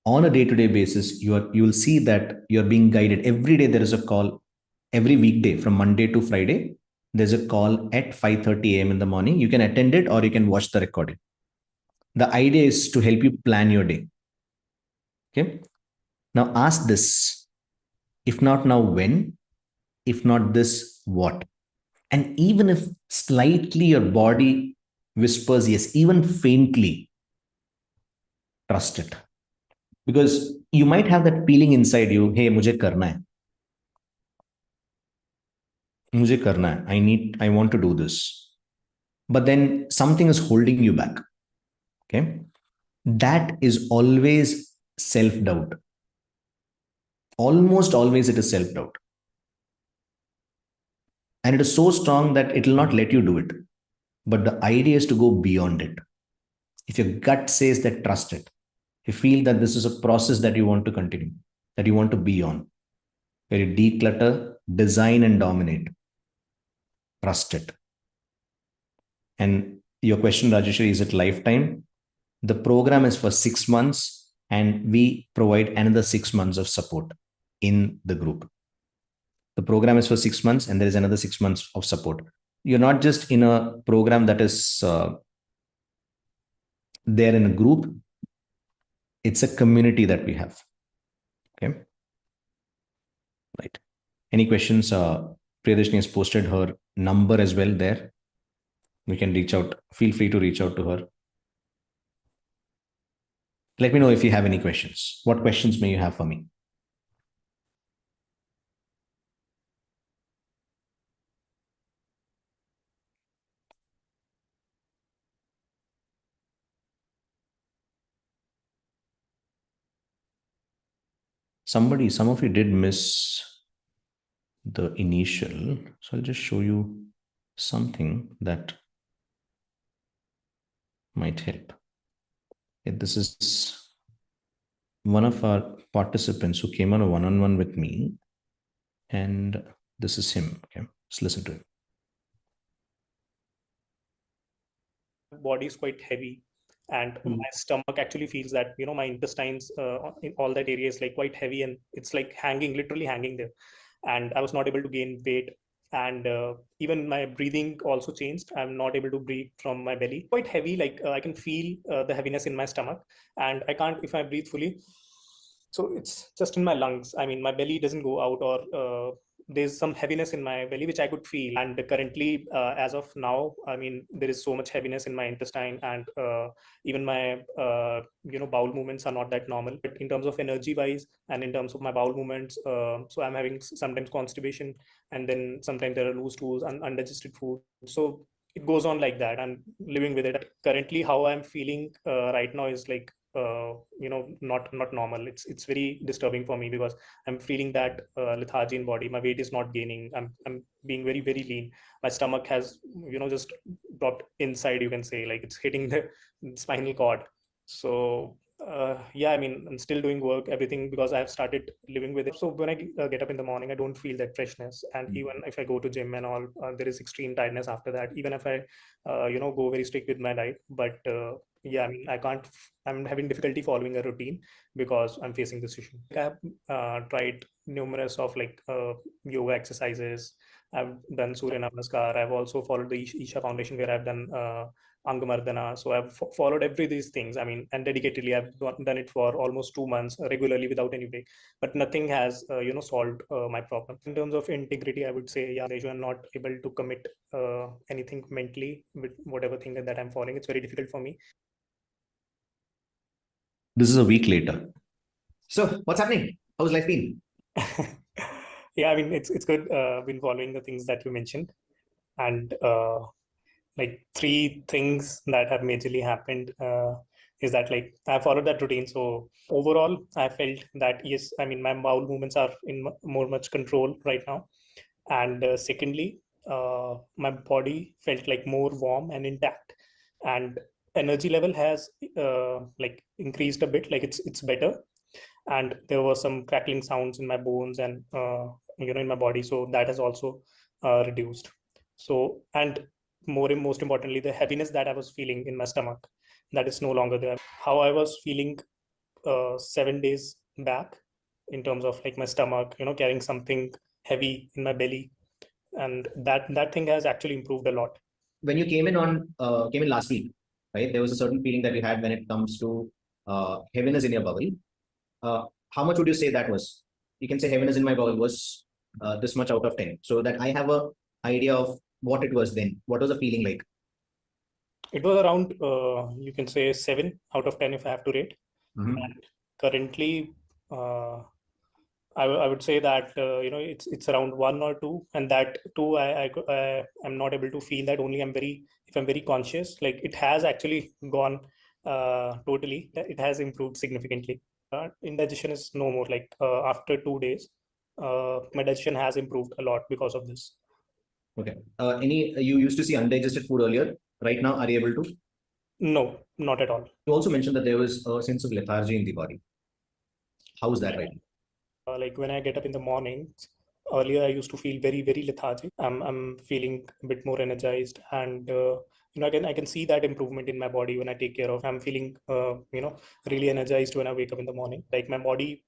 On a day-to-day basis, you'll see that you're being guided. Every day there is a call. Every weekday from Monday to Friday, there's a call at 5:30 a.m. in the morning. You can attend it or you can watch the recording. The idea is to help you plan your day. Okay. Now ask this. If not now, when? If not this, what? And even if slightly your body whispers yes, even faintly, trust it. Because you might have that feeling inside you, hey, मुझे करना है. मुझे करना है. I want to do this. But then something is holding you back. Okay. That is always self-doubt. Almost always it is self-doubt. And it is so strong that it will not let you do it. But the idea is to go beyond it. If your gut says that, trust it. If you feel that this is a process that you want to continue, that you want to be on, where you declutter, design, and dominate, trust it. And your question, Rajeshwari, is it lifetime? The program is for 6 months, and we provide another 6 months of support in the group. The program is for 6 months, and there is another 6 months of support. You're not just in a program that is there in a group, it's a community that we have. Okay. Right. Any questions? Priyadarshini has posted her number as well there. We can reach out. Feel free to reach out to her. Let me know if you have any questions. What questions may you have for me? Some of you did miss the initial. So I'll just show you something that might help. This is one of our participants who came on a one-on-one with me, and this is him. Okay, let's listen to him. Body is quite heavy, and my stomach actually feels that my intestines in all that area is like quite heavy, and it's like hanging, literally hanging there. And I was not able to gain weight And even my breathing also changed. I'm not able to breathe from my belly, quite heavy, like I can feel the heaviness in my stomach, and I can't, if I breathe fully, so it's just in my lungs. I mean, my belly doesn't go out, or there's some heaviness in my belly which I could feel. And currently, as of now, I mean, there is so much heaviness in my intestine, and even my bowel movements are not that normal. But in terms of energy wise, and in terms of my bowel movements, so I'm having sometimes constipation, and then sometimes there are loose stools and undigested food. So it goes on like that. I'm living with it. Currently, how I'm feeling right now is like not normal. It's very disturbing for me, because I'm feeling that lethargy in body. My weight is not gaining. I'm being very very lean. My stomach has just dropped inside, you can say, like it's hitting the spinal cord. So yeah, I mean, I'm still doing work, everything, because I've started living with it. So when I get up in the morning, I don't feel that freshness. And even if I go to gym and all, there is extreme tiredness after that, even if I go very strict with my diet. But yeah, I mean, I'm having difficulty following a routine because I'm facing this issue. I have tried numerous of like yoga exercises. I've done Surya Namaskar. I've also followed the Isha Foundation, where I've done Angamardana. So I've followed every these things. I mean, and dedicatedly, I've done it for almost 2 months regularly without any break. But nothing has, solved my problem. In terms of integrity, I would say, yeah, I'm not able to commit anything mentally with whatever thing that I'm following. It's very difficult for me. This is a week later. So, what's happening? How's life been? Yeah, I mean, it's good. Been following the things that you mentioned, and like three things that have majorly happened is that, like, I followed that routine. So overall, I felt that yes, I mean, my bowel movements are in more much control right now. And secondly, my body felt like more warm and intact, and energy level has like increased a bit. Like it's better, and there were some crackling sounds in my bones and in my body, so that has also reduced. So, and most importantly, the heaviness that I was feeling in my stomach, that is no longer there. How I was feeling 7 days back, in terms of like my stomach, carrying something heavy in my belly, and that thing has actually improved a lot. When you came in last week, right? There was a certain feeling that you had when it comes to heaviness in your bowel. How much would you say that was? You can say heaviness in my bowel was this much out of 10, so that I have a idea of what it was then. What was the feeling like? It was around, you can say, 7 out of 10 if I have to rate. And currently, uh, I would say that it's around 1 or 2, and that two I am not able to feel that. Only if I'm very conscious, like it has actually gone totally. It has improved significantly. Indigestion is no more. Like after 2 days, my digestion has improved a lot because of this. Okay. Any you used to see undigested food earlier. Right now, are you able to? No, not at all. You also mentioned that there was a sense of lethargy in the body. How is that right now? Like when I get up in the mornings, earlier I used to feel very, very lethargic. I'm feeling a bit more energized, and I can see that improvement in my body when I take care of. I'm feeling really energized when I wake up in the morning. Like my body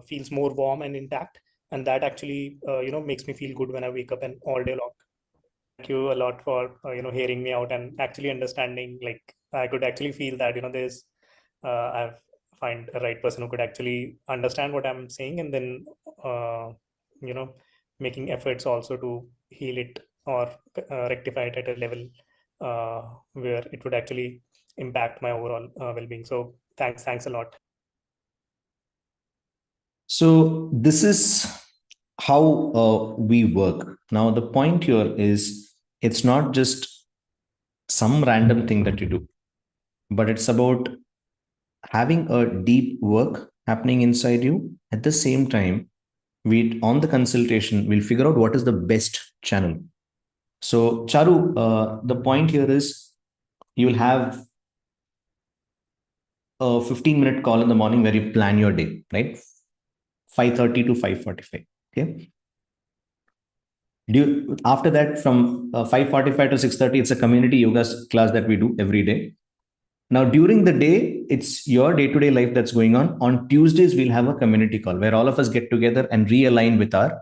feels more warm and intact, and that actually makes me feel good when I wake up and all day long. Thank you a lot for hearing me out and actually understanding. Like I could actually feel that there's I've find a right person who could actually understand what I'm saying, and then uh, you know making efforts also to heal it, or rectify it at a level where it would actually impact my overall well-being. So thanks a lot. So this is how we work. Now, the point here is it's not just some random thing that you do, but it's about having a deep work happening inside you. At the same time, we on the consultation we'll figure out what is the best channel. So, Charu, the point here is you'll have a 15-minute call in the morning where you plan your day, right? 5:30 to 5:45. Okay. After that, from 5:45 to 6:30, it's a community yoga class that we do every day. Now, during the day, it's your day-to-day life that's going on. On Tuesdays, we'll have a community call where all of us get together and realign with our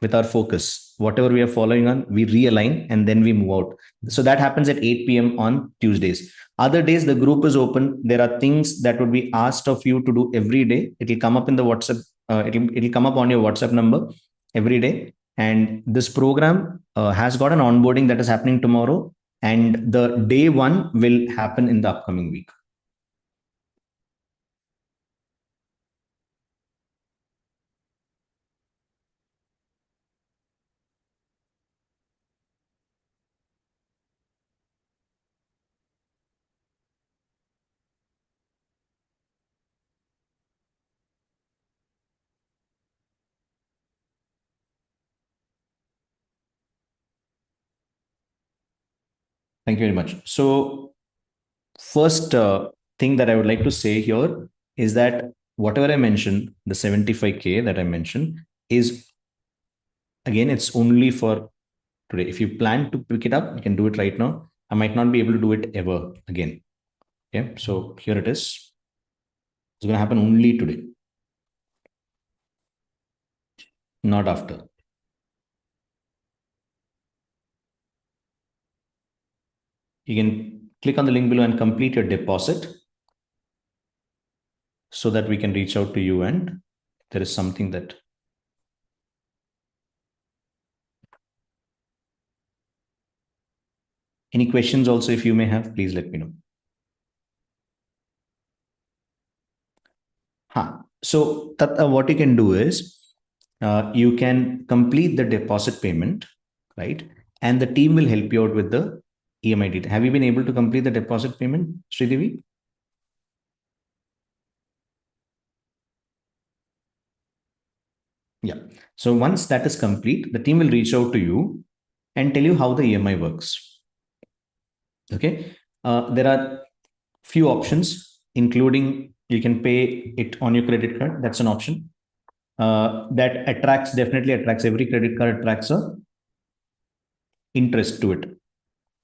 with our focus. Whatever we are following on, we realign and then we move out. So that happens at 8 p.m. on Tuesdays. Other days, the group is open. There are things that would be asked of you to do every day. It will come up in the WhatsApp. It'll come up on your WhatsApp number every day. And this program has got an onboarding that is happening tomorrow. And the day one will happen in the upcoming week. Thank you very much. So, first thing that I would like to say here is that whatever I mentioned, the 75K that I mentioned, is again, it's only for today. If you plan to pick it up, you can do it right now. I might not be able to do it ever again. Okay, so here it is. It's going to happen only today, not after. You can click on the link below and complete your deposit so that we can reach out to you and there is something that any questions also if you may have, please let me know. So what you can do is you can complete the deposit payment, right? And the team will help you out with the EMI detail. Have you been able to complete the deposit payment, Sridevi? Yeah. So once that is complete, the team will reach out to you and tell you how the EMI works. Okay. There are few options, including you can pay it on your credit card. That's an option. That definitely attracts every credit card attracts a interest to it,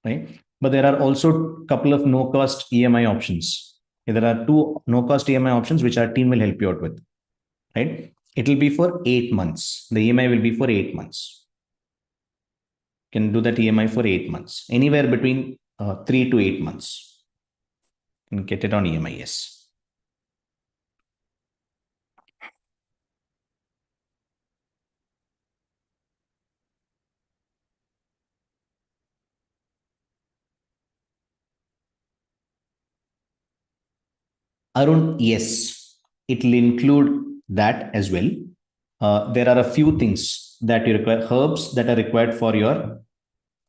right? But there are also a couple of no cost EMI options. There are two no cost EMI options which our team will help you out with, right? It will be for 8 months. The EMI will be for 8 months. You can do that EMI for 8 months, anywhere between 3 to 8 months. You can get it on EMI, yes. Arun, yes, it will include that as well. There are a few things that you require, herbs that are required for your,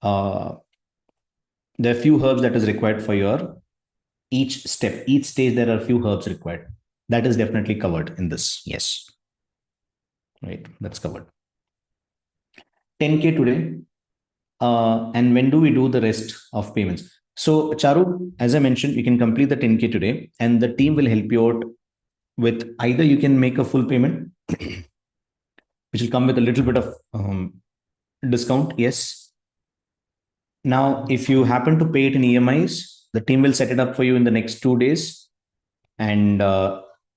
there are few herbs that is required for your each step, each stage, there are a few herbs required. That is definitely covered in this. Yes. Right. That's covered. 10K today. And when do we do the rest of payments? So, Charu, as I mentioned, you can complete the 10K today, and the team will help you out with either you can make a full payment, which will come with a little bit of discount. Yes. Now, if you happen to pay it in EMIs, the team will set it up for you in the next 2 days. And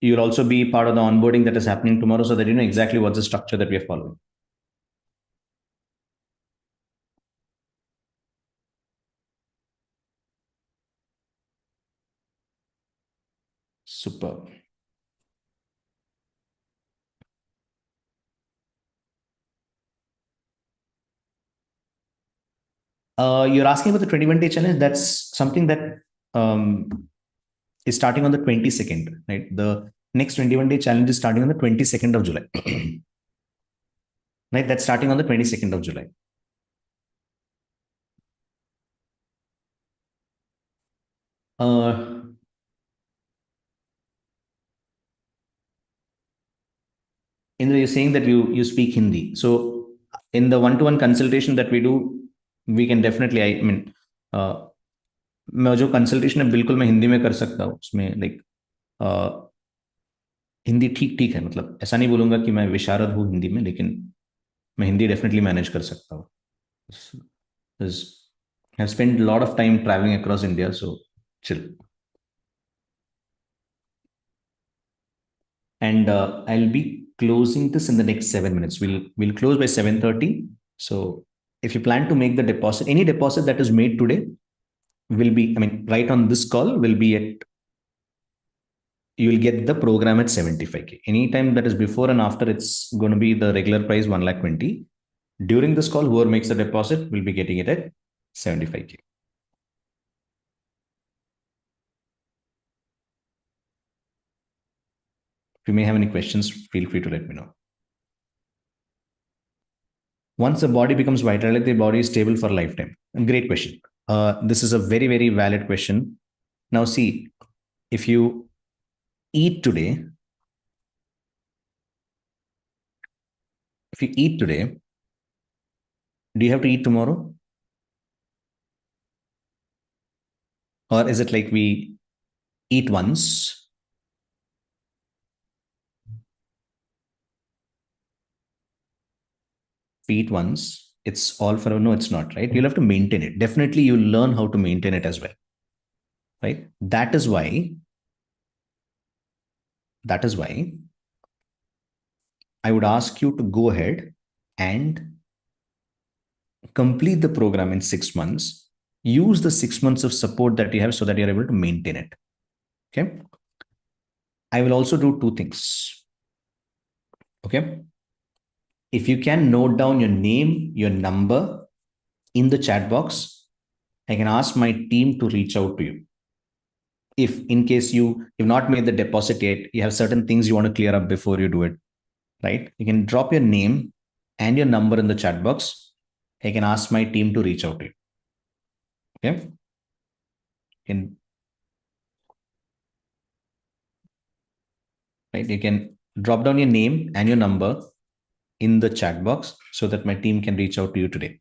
you'll also be part of the onboarding that is happening tomorrow so that you know exactly what's the structure that we are following. Super. You're asking about the 21-day challenge. That's something that um, is starting on the 22nd, right? The next 21-day challenge is starting on the 22nd of July. Right? That's starting on the 22nd of July. Uh, Indra, you're saying that you speak Hindi. So in the one-to-one consultation that we do, we can definitely, I mean, मैं जो consultation है बिल्कुल मैं हिंदी में कर सकता हूँ उसमें लाइक हिंदी ठीक ठीक है मतलब ऐसा नहीं बोलूंगा कि मैं विशारद हूँ हिंदी में लेकिन मैं हिंदी डेफिनेटली मैनेज कर सकता हूँ I've spent a lot of time traveling across India, so chill. And I'll be closing this in the next 7 minutes. We'll close by 7:30. So if you plan to make the deposit, any deposit that is made today will be, I mean, right on this call will be at, you will get the program at 75K. Anytime that is before and after, it's going to be the regular price 1,20,000. During this call, whoever makes the deposit will be getting it at 75K. If you may have any questions, feel free to let me know. Once the body becomes vital, the body is stable for a lifetime. Great question. This is a very, very valid question. Now, see, if you eat today, do you have to eat tomorrow? Or is it like we eat once, it's all forever? No, it's not, right? You'll have to maintain it. Definitely, you'll learn how to maintain it as well, right? That is why I would ask you to go ahead and complete the program in 6 months. Use the 6 months of support that you have so that you're able to maintain it. Okay. I will also do two things. Okay. If you can note down your name, your number in the chat box, I can ask my team to reach out to you. If in case you have not made the deposit yet, you have certain things you want to clear up before you do it, right? You can drop your name and your number in the chat box. I can ask my team to reach out to you. Okay. You can drop down your name and your number in the chat box so that my team can reach out to you today.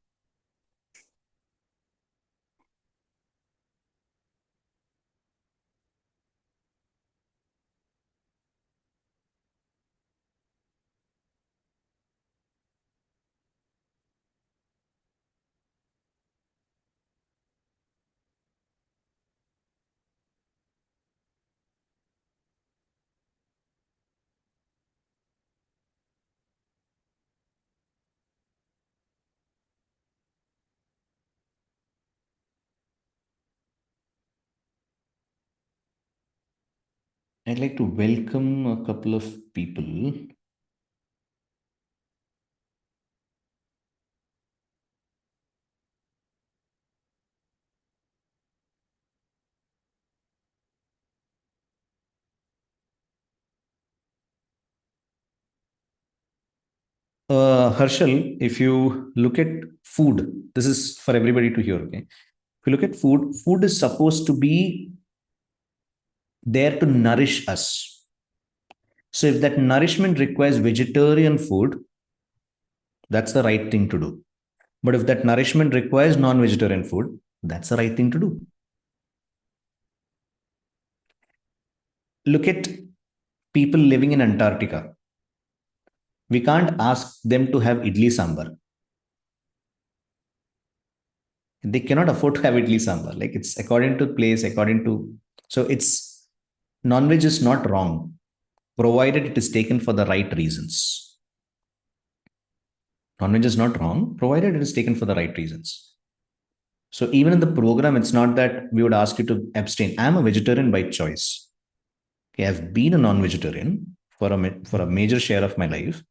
I'd like to welcome a couple of people. Harshal, if you look at food, this is for everybody to hear. Okay. If you look at food, food is supposed to be there to nourish us. So if that nourishment requires vegetarian food, that's the right thing to do. But if that nourishment requires non-vegetarian food, that's the right thing to do. Look at people living in Antarctica. We can't ask them to have idli sambar. They cannot afford to have idli sambar. Like, it's according to place, so it's, non-veg is not wrong, provided it is taken for the right reasons. Non-veg is not wrong, provided it is taken for the right reasons. So even in the program, it's not that we would ask you to abstain. I'm a vegetarian by choice. Okay, I've been a non-vegetarian for a major share of my life,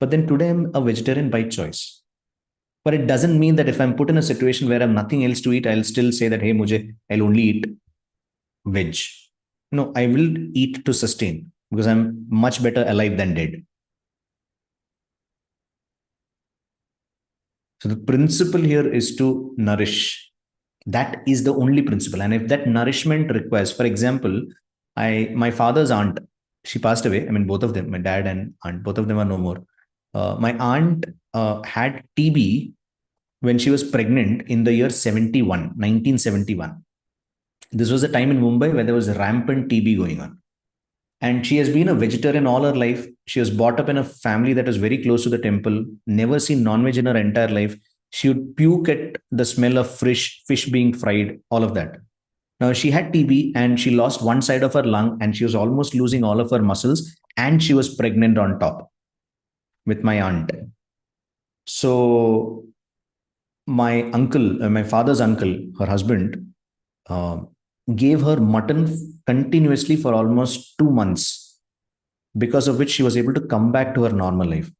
but then today I'm a vegetarian by choice. But it doesn't mean that if I'm put in a situation where I have nothing else to eat, I'll still say that, hey, I'll only eat veg. No, I will eat to sustain because I'm much better alive than dead. So the principle here is to nourish. That is the only principle. And if that nourishment requires, for example, my father's aunt, she passed away. I mean, both of them, my dad and aunt, both of them are no more. My aunt had TB when she was pregnant in the year 1971. This was a time in Mumbai where there was rampant TB going on. And she has been a vegetarian all her life. She was brought up in a family that was very close to the temple, never seen non-veg in her entire life. She would puke at the smell of fish being fried, all of that. Now, she had TB and she lost one side of her lung and she was almost losing all of her muscles and she was pregnant on top. with my aunt. So my uncle, my father's uncle, her husband, uh, gave her mutton continuously for almost 2 months, because of which she was able to come back to her normal life.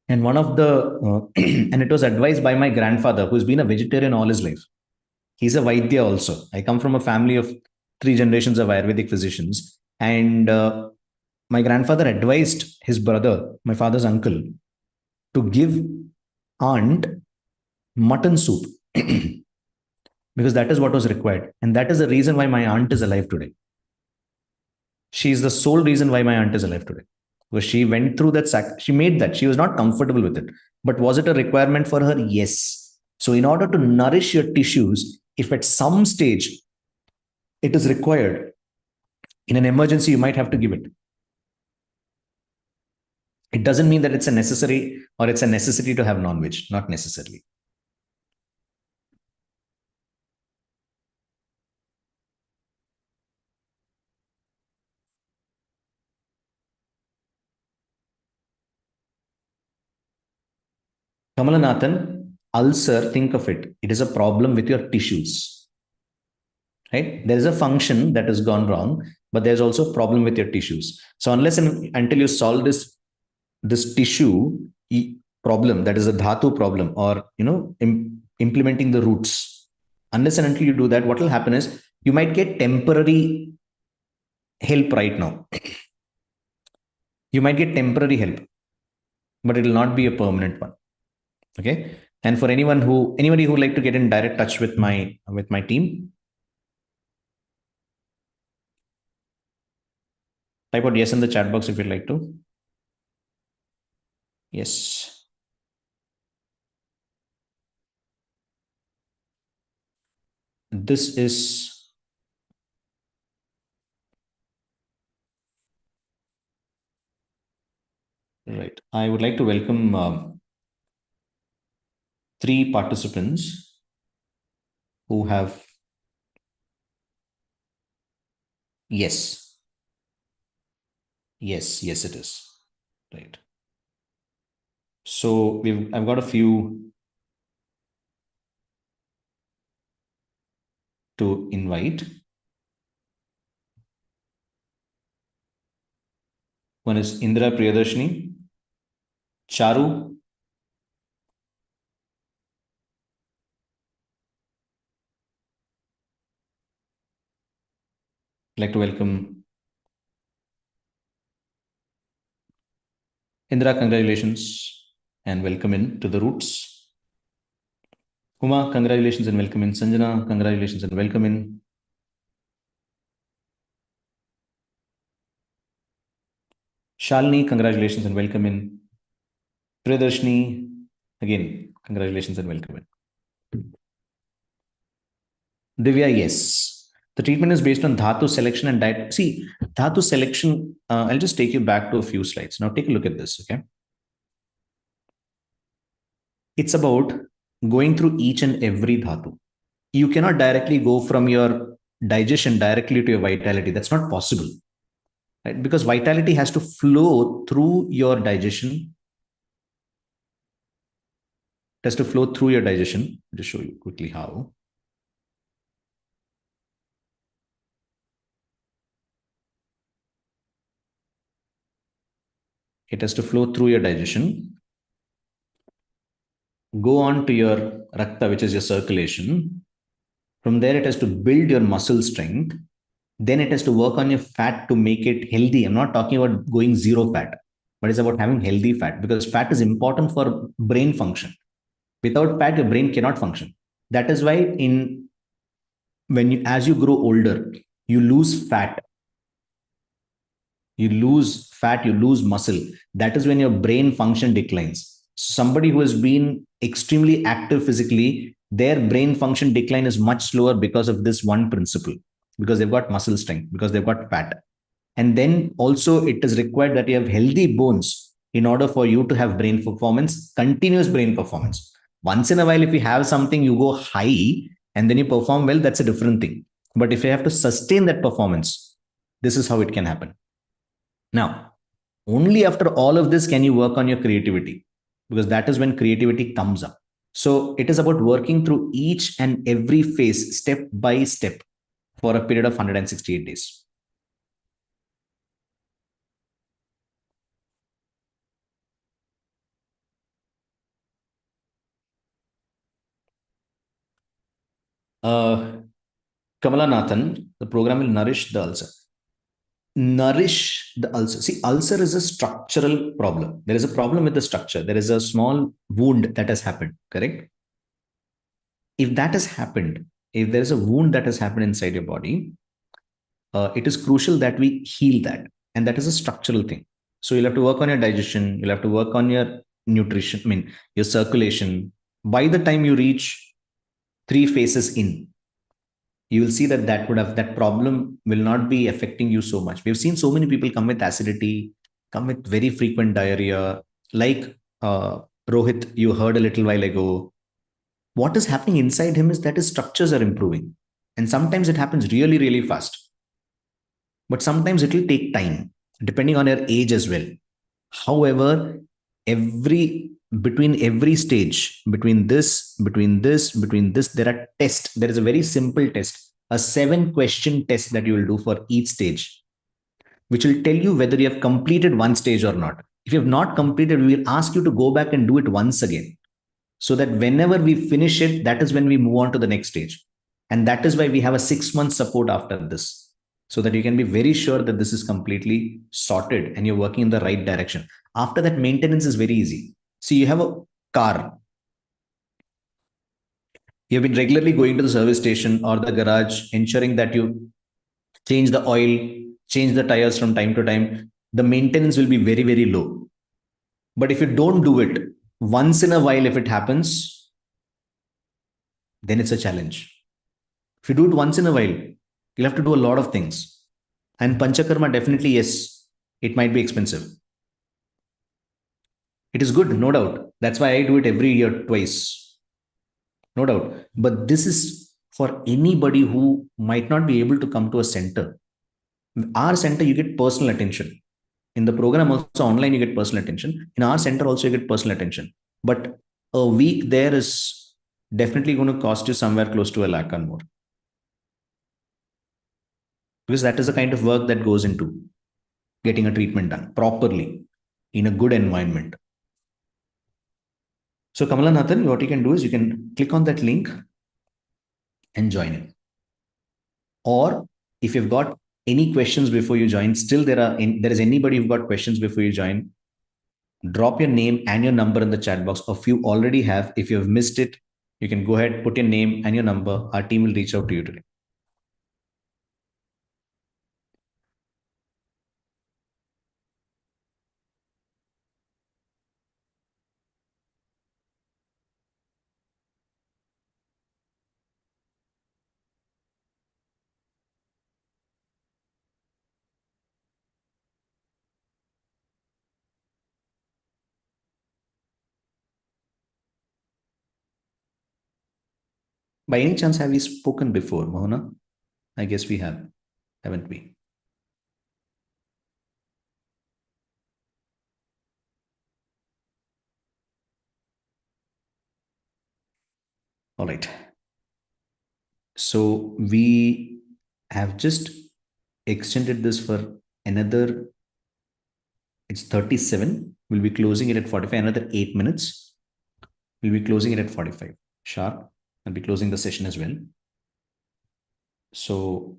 And one of the, and it was advised by my grandfather, who's been a vegetarian all his life. He's a Vaidya also. I come from a family of three generations of Ayurvedic physicians. And my grandfather advised his brother, my father's uncle, to give aunt mutton soup because that is what was required. And that is the reason why my aunt is alive today. She is the sole reason why my aunt is alive today. Because she went through that she made that. She was not comfortable with it. But was it a requirement for her? Yes. So, in order to nourish your tissues, if at some stage it is required, in an emergency, you might have to give it. It doesn't mean that it's a necessary or it's a necessity to have non-veg, not necessarily. Kamalanathan, ulcer, think of it. It is a problem with your tissues, right? There is a function that has gone wrong, but there's also a problem with your tissues. So unless and until you solve this tissue problem, that is a dhatu problem, or implementing the roots, unless and until you do that, what will happen is you might get temporary help right now. You might get temporary help, but it will not be a permanent one. Okay. And for anybody who would like to get in direct touch with my team, type out yes in the chat box if you'd like to. Yes. This is right. I would like to welcome 3 participants who have yes. Yes, yes, it is. Right. So I've got a few to invite. One is Indra Priyadarshini, Charu, I'd like to welcome Indra, congratulations and welcome in to the roots. Uma, congratulations and welcome in. Sanjana, congratulations and welcome in. Shalini, congratulations and welcome in. Priyadarshini, again, congratulations and welcome in. Divya, yes. The treatment is based on dhatu selection and diet. See, dhatu selection, I'll just take you back to a few slides. Now take a look at this, okay? It's about going through each and every dhatu. You cannot directly go from your digestion directly to your vitality. That's not possible, right? Because vitality has to flow through your digestion. It has to flow through your digestion. I'll just show you quickly how. It has to flow through your digestion, go on to your rakta, which is your circulation. From there, it has to build your muscle strength. Then it has to work on your fat to make it healthy. I'm not talking about going zero fat, but it's about having healthy fat, because fat is important for brain function. Without fat, your brain cannot function. That is why as you grow older, you lose fat. You lose fat, you lose muscle. That is when your brain function declines. Somebody who has been extremely active physically, their brain function decline is much slower because of this one principle, because they've got muscle strength, because they've got fat. And then also it is required that you have healthy bones in order for you to have brain performance, continuous brain performance. Once in a while, if you have something, you go high and then you perform well, that's a different thing. But if you have to sustain that performance, this is how it can happen. Now, Only after all of this can you work on your creativity, because that is when creativity comes up. So it is about working through each and every phase step by step for a period of 168 days. Uh, Kamala Nathan, the program will nourish the ulcer. Nourish the ulcer. See, ulcer is a structural problem. There is a problem with the structure. There is a small wound that has happened, correct? If that has happened, if there is a wound that has happened inside your body, it is crucial that we heal that. And that is a structural thing. So you'll have to work on your digestion, you'll have to work on your nutrition, I mean, your circulation. By the time you reach three phases in, you will see that that problem will not be affecting you so much. We've seen so many people come with acidity, come with very frequent diarrhea, like Rohit, you heard a little while ago. What is happening inside him is that his structures are improving. And sometimes it happens really, really fast. But sometimes it will take time, depending on your age as well. However, every between every stage, between this, there are tests. There is a very simple test, a 7 question test that you will do for each stage, which will tell you whether you have completed one stage or not. If you have not completed, we will ask you to go back and do it once again, so that whenever we finish it, that is when we move on to the next stage. And that is why we have a 6 month support after this, so that you can be very sure that this is completely sorted and you're working in the right direction. After that, maintenance is very easy. See, you have a car, you have been regularly going to the service station or the garage, ensuring that you change the oil, change the tires from time to time. The maintenance will be very, very low. But if you don't do it once in a while, if it happens, then it's a challenge. If you do it once in a while, you'll have to do a lot of things. And Panchakarma, definitely, yes, it might be expensive. It is good, no doubt. That's why I do it every year, twice, no doubt. But this is for anybody who might not be able to come to a center. Our center, you get personal attention. In the program, also online, you get personal attention. In our center, also, you get personal attention. But a week there is definitely going to cost you somewhere close to a lakh and more, because that is the kind of work that goes into getting a treatment done properly in a good environment. So, Kamala Nathan, what you can do is you can click on that link and join in. Or if you've got any questions before you join, still there is anybody who've got questions before you join, drop your name and your number in the chat box. If you already have, if you have missed it, you can go ahead, put your name and your number. Our team will reach out to you today. By any chance, have we spoken before, Mohana? I guess we have, haven't we? All right. So we have just extended this for another, it's 37. We'll be closing it at 45, another 8 minutes. We'll be closing it at 45 sharp. I'll be closing the session as well. So,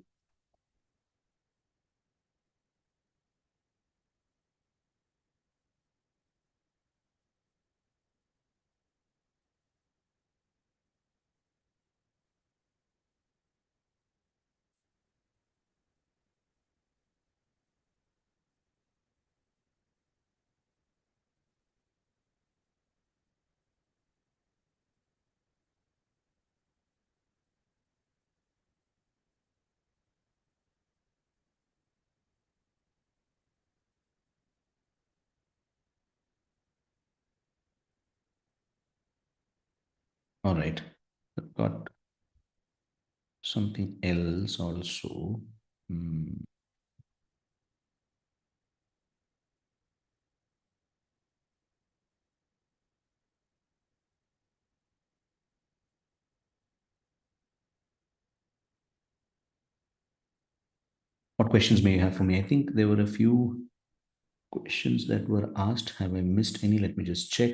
all right. I've got something else also. Hmm. What questions may you have for me? I think there were a few questions that were asked. Have I missed any? Let me just check.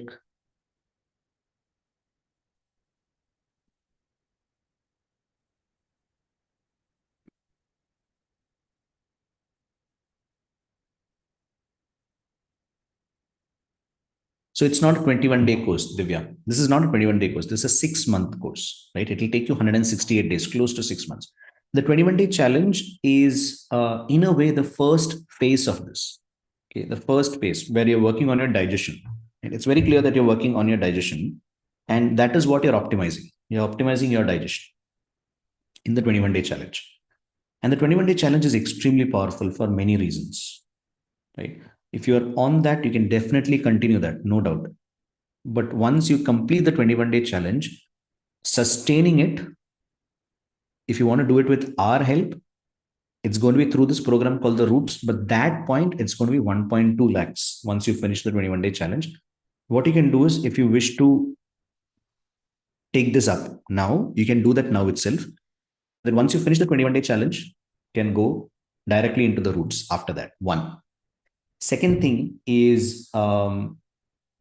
So it's not a 21-day course, Divya. This is not a 21-day course. This is a 6-month course, right? It will take you 168 days, close to 6 months. The 21-day challenge is, in a way, the first phase of this. Okay, the first phase where you're working on your digestion. And it's very clear that you're working on your digestion, and that is what you're optimizing. You're optimizing your digestion in the 21-day challenge. And the 21-day challenge is extremely powerful for many reasons, right? If you're on that, you can definitely continue that, no doubt. But once you complete the 21-day challenge, sustaining it, if you want to do it with our help, it's going to be through this program called the Roots. But that point, it's going to be 1.2 lakhs once you finish the 21-day challenge. What you can do is, if you wish to take this up now, you can do that now itself. Then once you finish the 21-day challenge, you can go directly into the Roots after that. One. Second thing is, in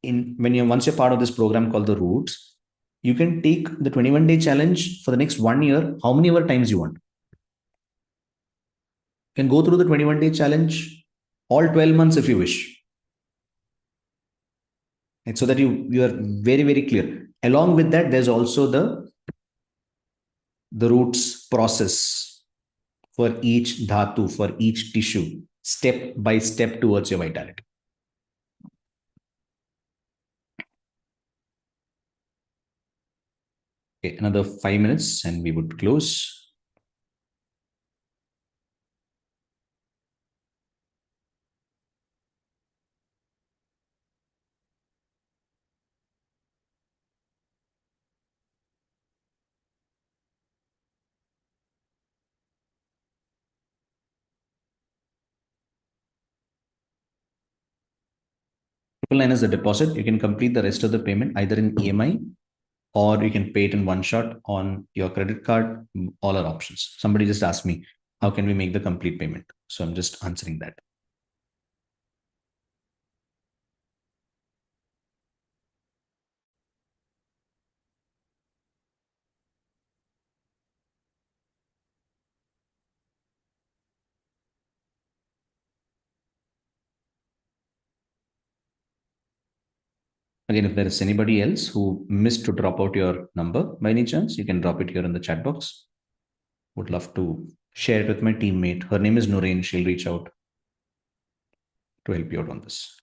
when you once you're part of this program called the Roots, you can take the 21-day challenge for the next 1 year, how many ever times you want. You can go through the 21-day challenge all 12 months if you wish. And so that you are very, very clear. Along with that, there's also the Roots process for each dhatu, for each tissue, step by step towards your vitality. Okay, another 5 minutes and we would close. Triple nine is the deposit. You can complete the rest of the payment either in EMI or you can pay it in one shot on your credit card. All are options. Somebody just asked me, how can we make the complete payment? So I'm just answering that. Again, if there is anybody else who missed to drop out your number by any chance, you can drop it here in the chat box. Would love to share it with my teammate. Her name is Noreen. She'll reach out to help you out on this.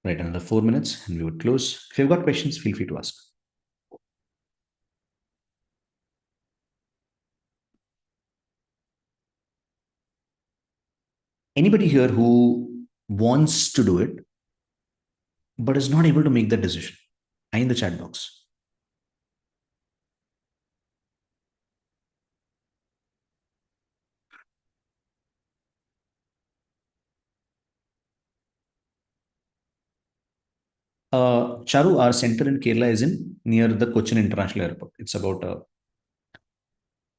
Right, another 4 minutes and we would close. If you've got questions, feel free to ask. Anybody here who wants to do it but is not able to make that decision? I in the chat box. Charu, our center in Kerala is in near the Cochin International Airport. It's about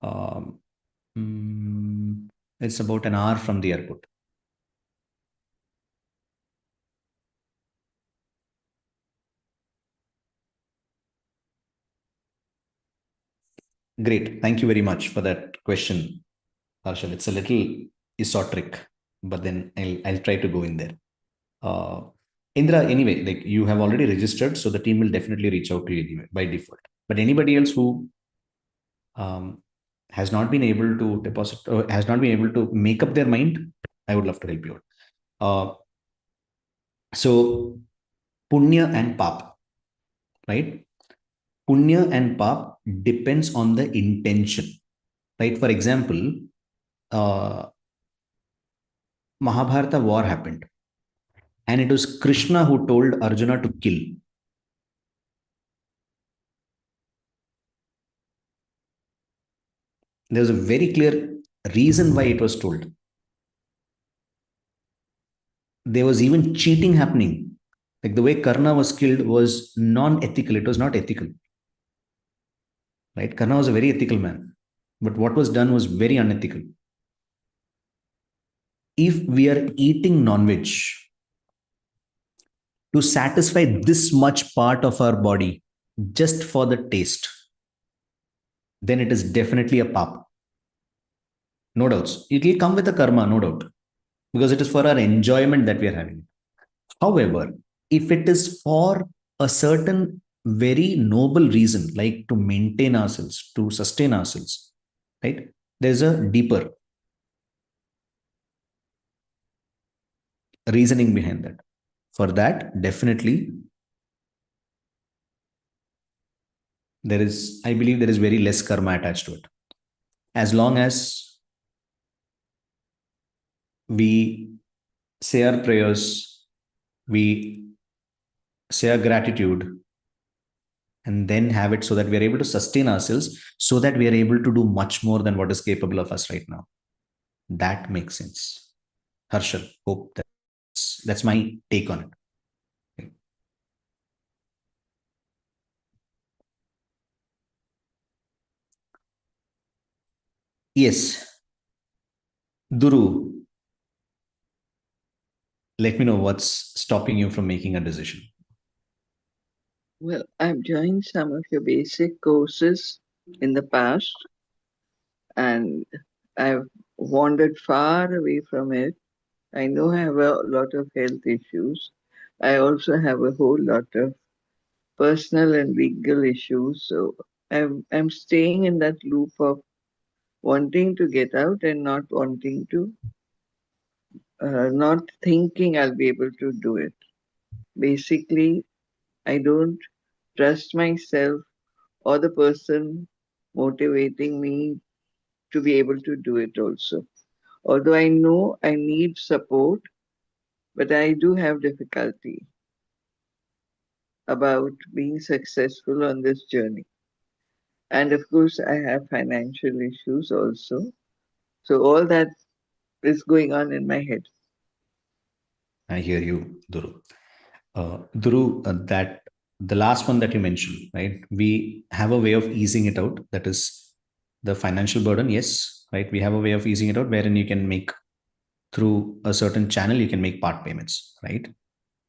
um, it's about an hour from the airport. Great. Thank you very much for that question, Harshal. It's a little esoteric, but then I'll try to go in there. Uh, Indra, anyway, like you have already registered, so the team will definitely reach out to you anyway, by default. But anybody else who um, has not been able to deposit or has not been able to make up their mind, I would love to help you out. So punya and pap, right? Punya and pap depends on the intention, right? For example, uh, Mahabharata war happened, and it was Krishna who told Arjuna to kill. There was a very clear reason why it was told. There was even cheating happening. Like the way Karna was killed was non-ethical. It was not ethical, right? Karna was a very ethical man, but what was done was very unethical. If we are eating non-veg to satisfy this much part of our body just for the taste, then it is definitely a pap. No doubts. It will come with a karma, no doubt, because it is for our enjoyment that we are having. However, if it is for a certain very noble reason, like to maintain ourselves, to sustain ourselves, right? There's a deeper reasoning behind that. For that, definitely, I believe there is very less karma attached to it. As long as we say our prayers, we say our gratitude, and then have it so that we are able to sustain ourselves, so that we are able to do much more than what is capable of us right now. That makes sense. Harshal, hope that's my take on it. Yes, Duru, let me know what's stopping you from making a decision. Well, I've joined some of your basic courses in the past and I've wandered far away from it. I know I have a lot of health issues. I also have a whole lot of personal and legal issues. So I'm staying in that loop of wanting to get out and not wanting to, not thinking I'll be able to do it. Basically, I don't trust myself or the person motivating me to be able to do it also. Although I know I need support, but I do have difficulty about being successful on this journey. And of course, I have financial issues also. So all that is going on in my head. I hear you, Duru. Duru, that the last one that you mentioned, right? We have a way of easing it out. That is the financial burden. Yes, right. We have a way of easing it out wherein you can make through a certain channel, you can make part payments, right?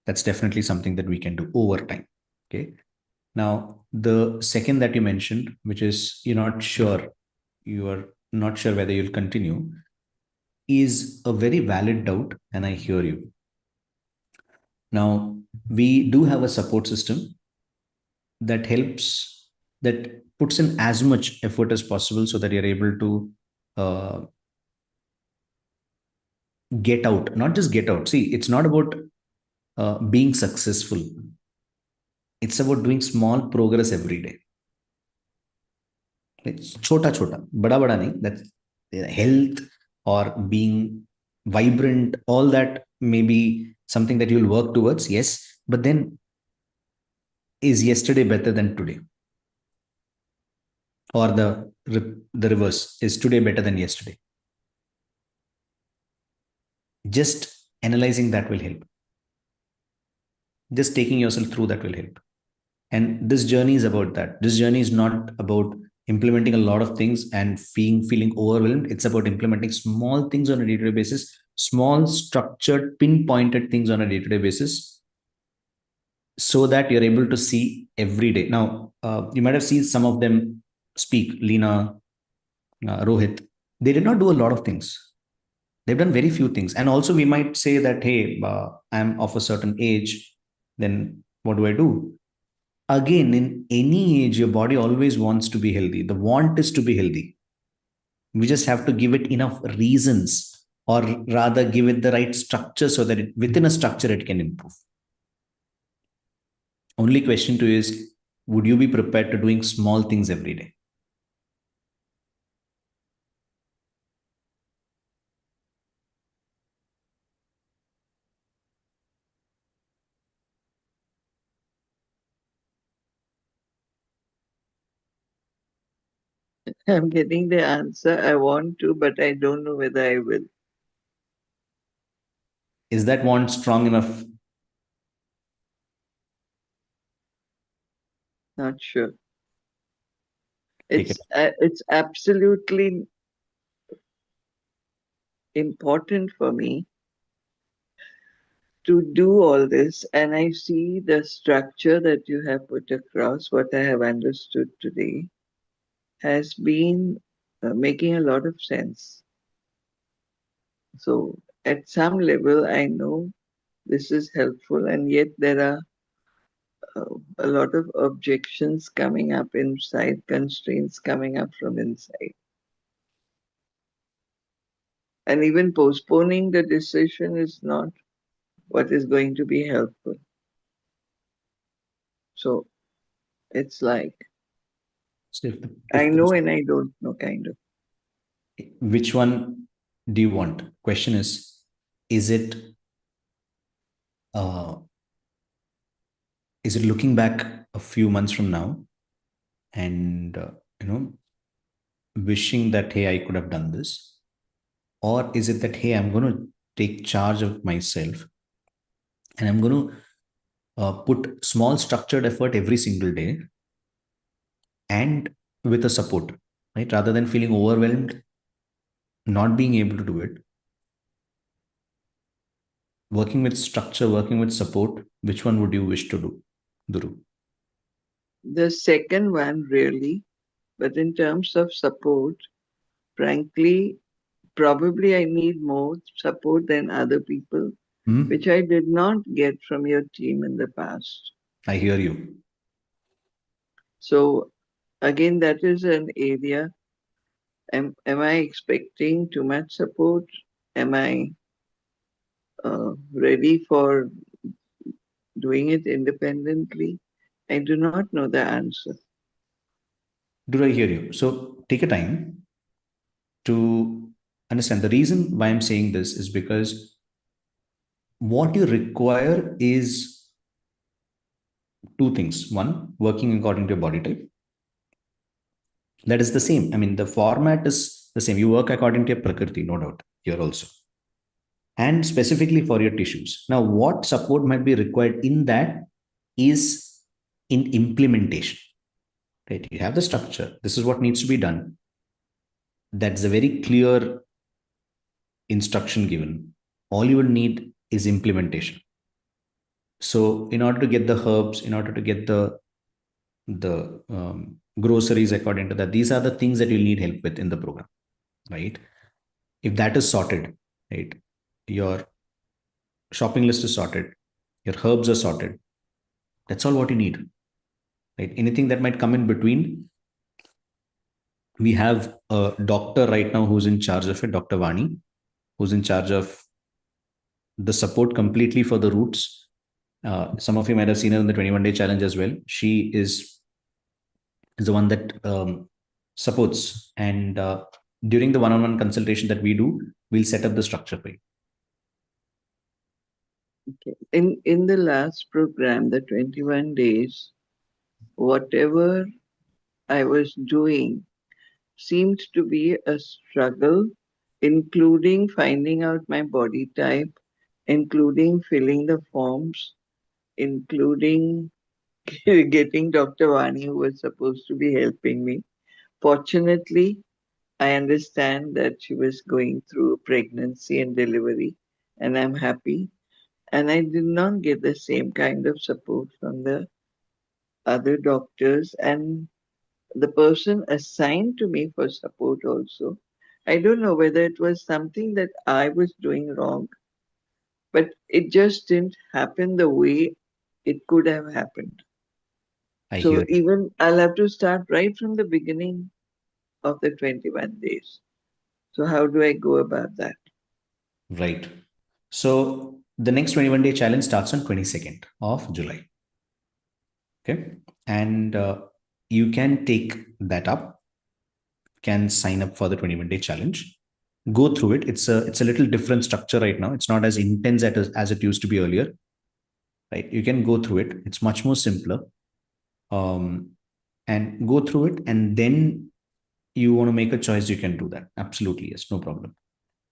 That's definitely something that we can do over time. Okay. Now, the second that you mentioned, which is you are not sure whether you'll continue, is a very valid doubt, and I hear you. Now, we do have a support system that helps, that puts in as much effort as possible so that you're able to uh, get out, not just get out. See, it's not about being successful, it's about doing small progress every day. Like chota chota, bada bada nahi. That's health or being vibrant, all that may be something that you'll work towards, yes. But then, is yesterday better than today? Or the reverse, is today better than yesterday? Just analyzing that will help. Just taking yourself through that will help. And this journey is about that. This journey is not about implementing a lot of things and feeling overwhelmed. It's about implementing small things on a day-to-day basis, small structured pinpointed things on a day-to-day basis, so that you're able to see every day. Now, you might have seen some of them speak. Lena, Rohit, they did not do a lot of things. They've done very few things. And also we might say that, hey, I'm of a certain age, then what do I do? Again, in any age, your body always wants to be healthy. The want is to be healthy. We just have to give it enough reasons, or rather give it the right structure, so that within a structure it can improve. Only question to you is, would you be prepared to doing small things every day? I'm getting the answer I want to, but I don't know whether I will. Is that want strong enough? Not sure. Take it. It's absolutely important for me to do all this, and I see the structure that you have put across, what I have understood today, has been making a lot of sense. So, at some level, I know this is helpful, and yet there are a lot of objections coming up inside, constraints coming up from inside. And even postponing the decision is not what is going to be helpful. So it's like, So I if know and I don't know, kind of. which one do you want? Question is it uh, is it looking back a few months from now and you know wishing that hey I could have done this, or is it that hey I'm going to take charge of myself and I'm going to put small structured effort every single day and with a support, right? Rather than feeling overwhelmed, not being able to do it, working with structure, working with support, which one would you wish to do, Duru? The second one, really, but in terms of support, frankly, probably I need more support than other people, Hmm? which I did not get from your team in the past. I hear you. So, again, that is an area. Am I expecting too much support? Am I ready for doing it independently? I do not know the answer. Do I hear you? So take a time to understand. The reason why I'm saying this is because what you require is two things. One, working according to your body type. That is the same. I mean, the format is the same. You work according to your prakriti, no doubt, here also. And specifically for your tissues. Now, what support might be required in that is in implementation, right? You have the structure. This is what needs to be done. That's a very clear instruction given. All you would need is implementation. So, in order to get the herbs, in order to get the groceries according to that, these are the things that you'll need help with in the program, right? If that is sorted, right, your shopping list is sorted, your herbs are sorted. That's all what you need, right? Anything that might come in between, we have a doctor right now who's in charge of it, Dr. Vani, who's in charge of the support completely for the roots. Some of you might have seen her in the 21-day challenge as well. She is the one that supports. And during the one-on-one consultation that we do, we'll set up the structure for you. Okay. In the last program, the 21 days, whatever I was doing seemed to be a struggle, including finding out my body type, including filling the forms, including getting Dr. Vani, who was supposed to be helping me. Fortunately, I understand that she was going through pregnancy and delivery, and I'm happy. And I did not get the same kind of support from the other doctors and the person assigned to me for support also. I don't know whether it was something that I was doing wrong, but it just didn't happen the way it could have happened. I So hear even I'll have to start right from the beginning of the 21 days. So how do I go about that? you. Right. So the next 21-day challenge starts on 22nd of July. Okay. And you can take that up, can sign up for the 21-day challenge. Go through it. It's a little different structure right now. It's not as intense as it used to be earlier. Right. You can go through it. It's much more simpler. Um, and go through it. And then you want to make a choice, you can do that. Absolutely. Yes. No problem.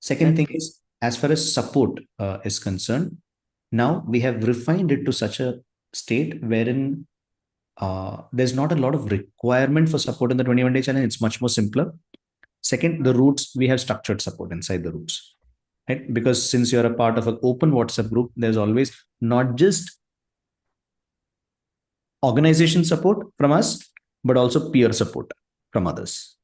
Second thing Okay. is as far as support is concerned, now we have refined it to such a state wherein there's not a lot of requirement for support in the 21-day challenge. It's much more simpler. Second, the roots, we have structured support inside the roots, right? Because since you're a part of an open WhatsApp group, there's always not just organization support from us, but also peer support from others.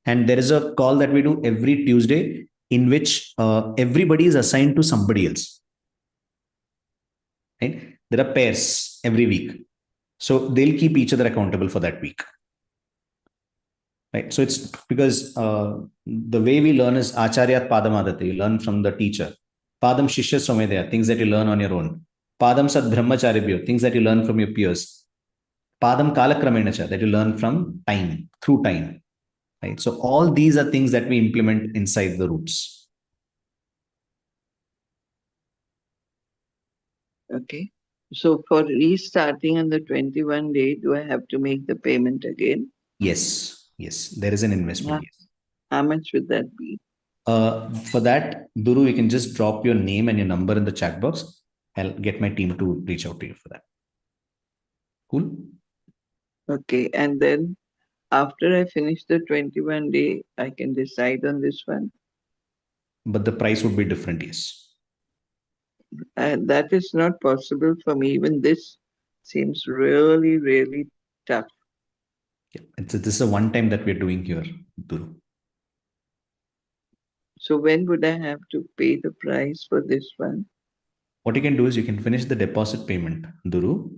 And there is a call that we do every Tuesday in which everybody is assigned to somebody else, right? There are pairs every week. So they'll keep each other accountable for that week. Right. So it's because the way we learn is Acharyat Padamadati, you learn from the teacher. Padam Shishya Somedaya, things that you learn on your own. Padam Sad Brahmacharibhyo, things that you learn from your peers. Padam Kalakramenacha, that you learn from time, through time. Right. So all these are things that we implement inside the roots. Okay. So for restarting on the 21 day, do I have to make the payment again? Yes. Yes. There is an investment. Yes. How much would that be? For that, Duru, you can just drop your name and your number in the chat box. I'll get my team to reach out to you for that. Cool. Okay. And then after I finish the 21 day, I can decide on this one. But the price would be different, yes. And that is not possible for me. Even this seems really, really tough. Yeah. This is a one time that we're doing here, Duru. So when would I have to pay the price for this one? What you can do is you can finish the deposit payment, Duru,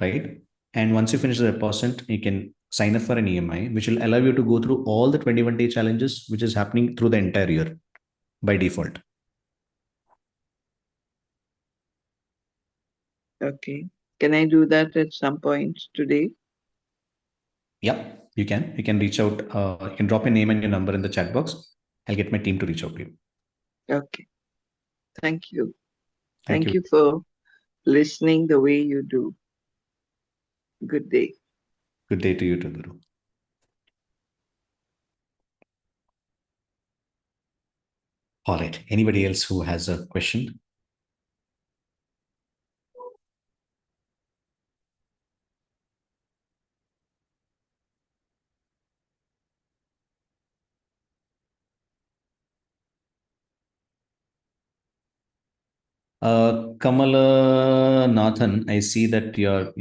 right? And once you finish the deposit, you can sign up for an EMI, which will allow you to go through all the 21-day challenges, which is happening through the entire year by default. Okay. Can I do that at some point today? Yeah, you can. You can reach out. You can drop your name and your number in the chat box. I'll get my team to reach out to you. Okay. Thank you. Thank Thank you for listening the way you do. Good day. Good day to you too, Duru. All right. Anybody else who has a question? Kamala Nathan, I see that your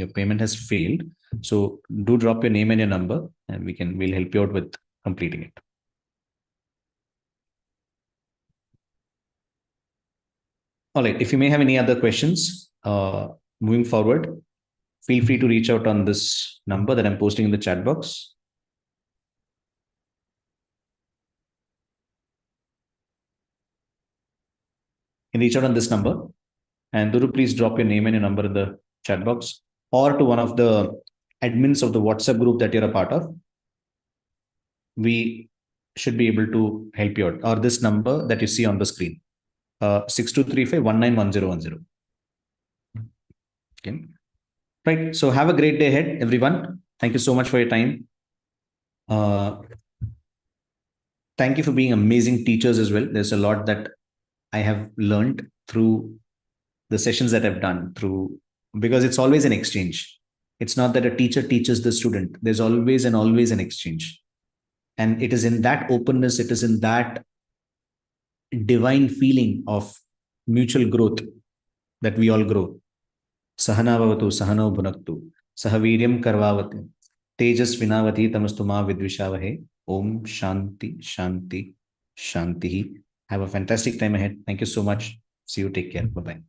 payment has failed. So do drop your name and your number, and we'll help you out with completing it. All right. If you may have any other questions, moving forward, feel free to reach out on this number that I'm posting in the chat box. You can reach out on this number. And Duru, please drop your name and your number in the chat box or to one of the admins of the WhatsApp group that you're a part of. We should be able to help you out. Or this number that you see on the screen, 6235191010. Okay. Right. So have a great day ahead, everyone. Thank you so much for your time. Thank you for being amazing teachers as well. There's a lot that I have learned through the sessions that I've done because it's always an exchange. It's not that a teacher teaches the student. There's always an exchange. And it is in that openness, it is in that divine feeling of mutual growth that we all grow. Sahana bhavatu, sahano bhunaktu, sahaviryam karvavati, tejas vinavati tamastu ma vidvishavahe. Om Shanti, Shanti, Shanti. Have a fantastic time ahead. Thank you so much. See you. Take care. Bye-bye.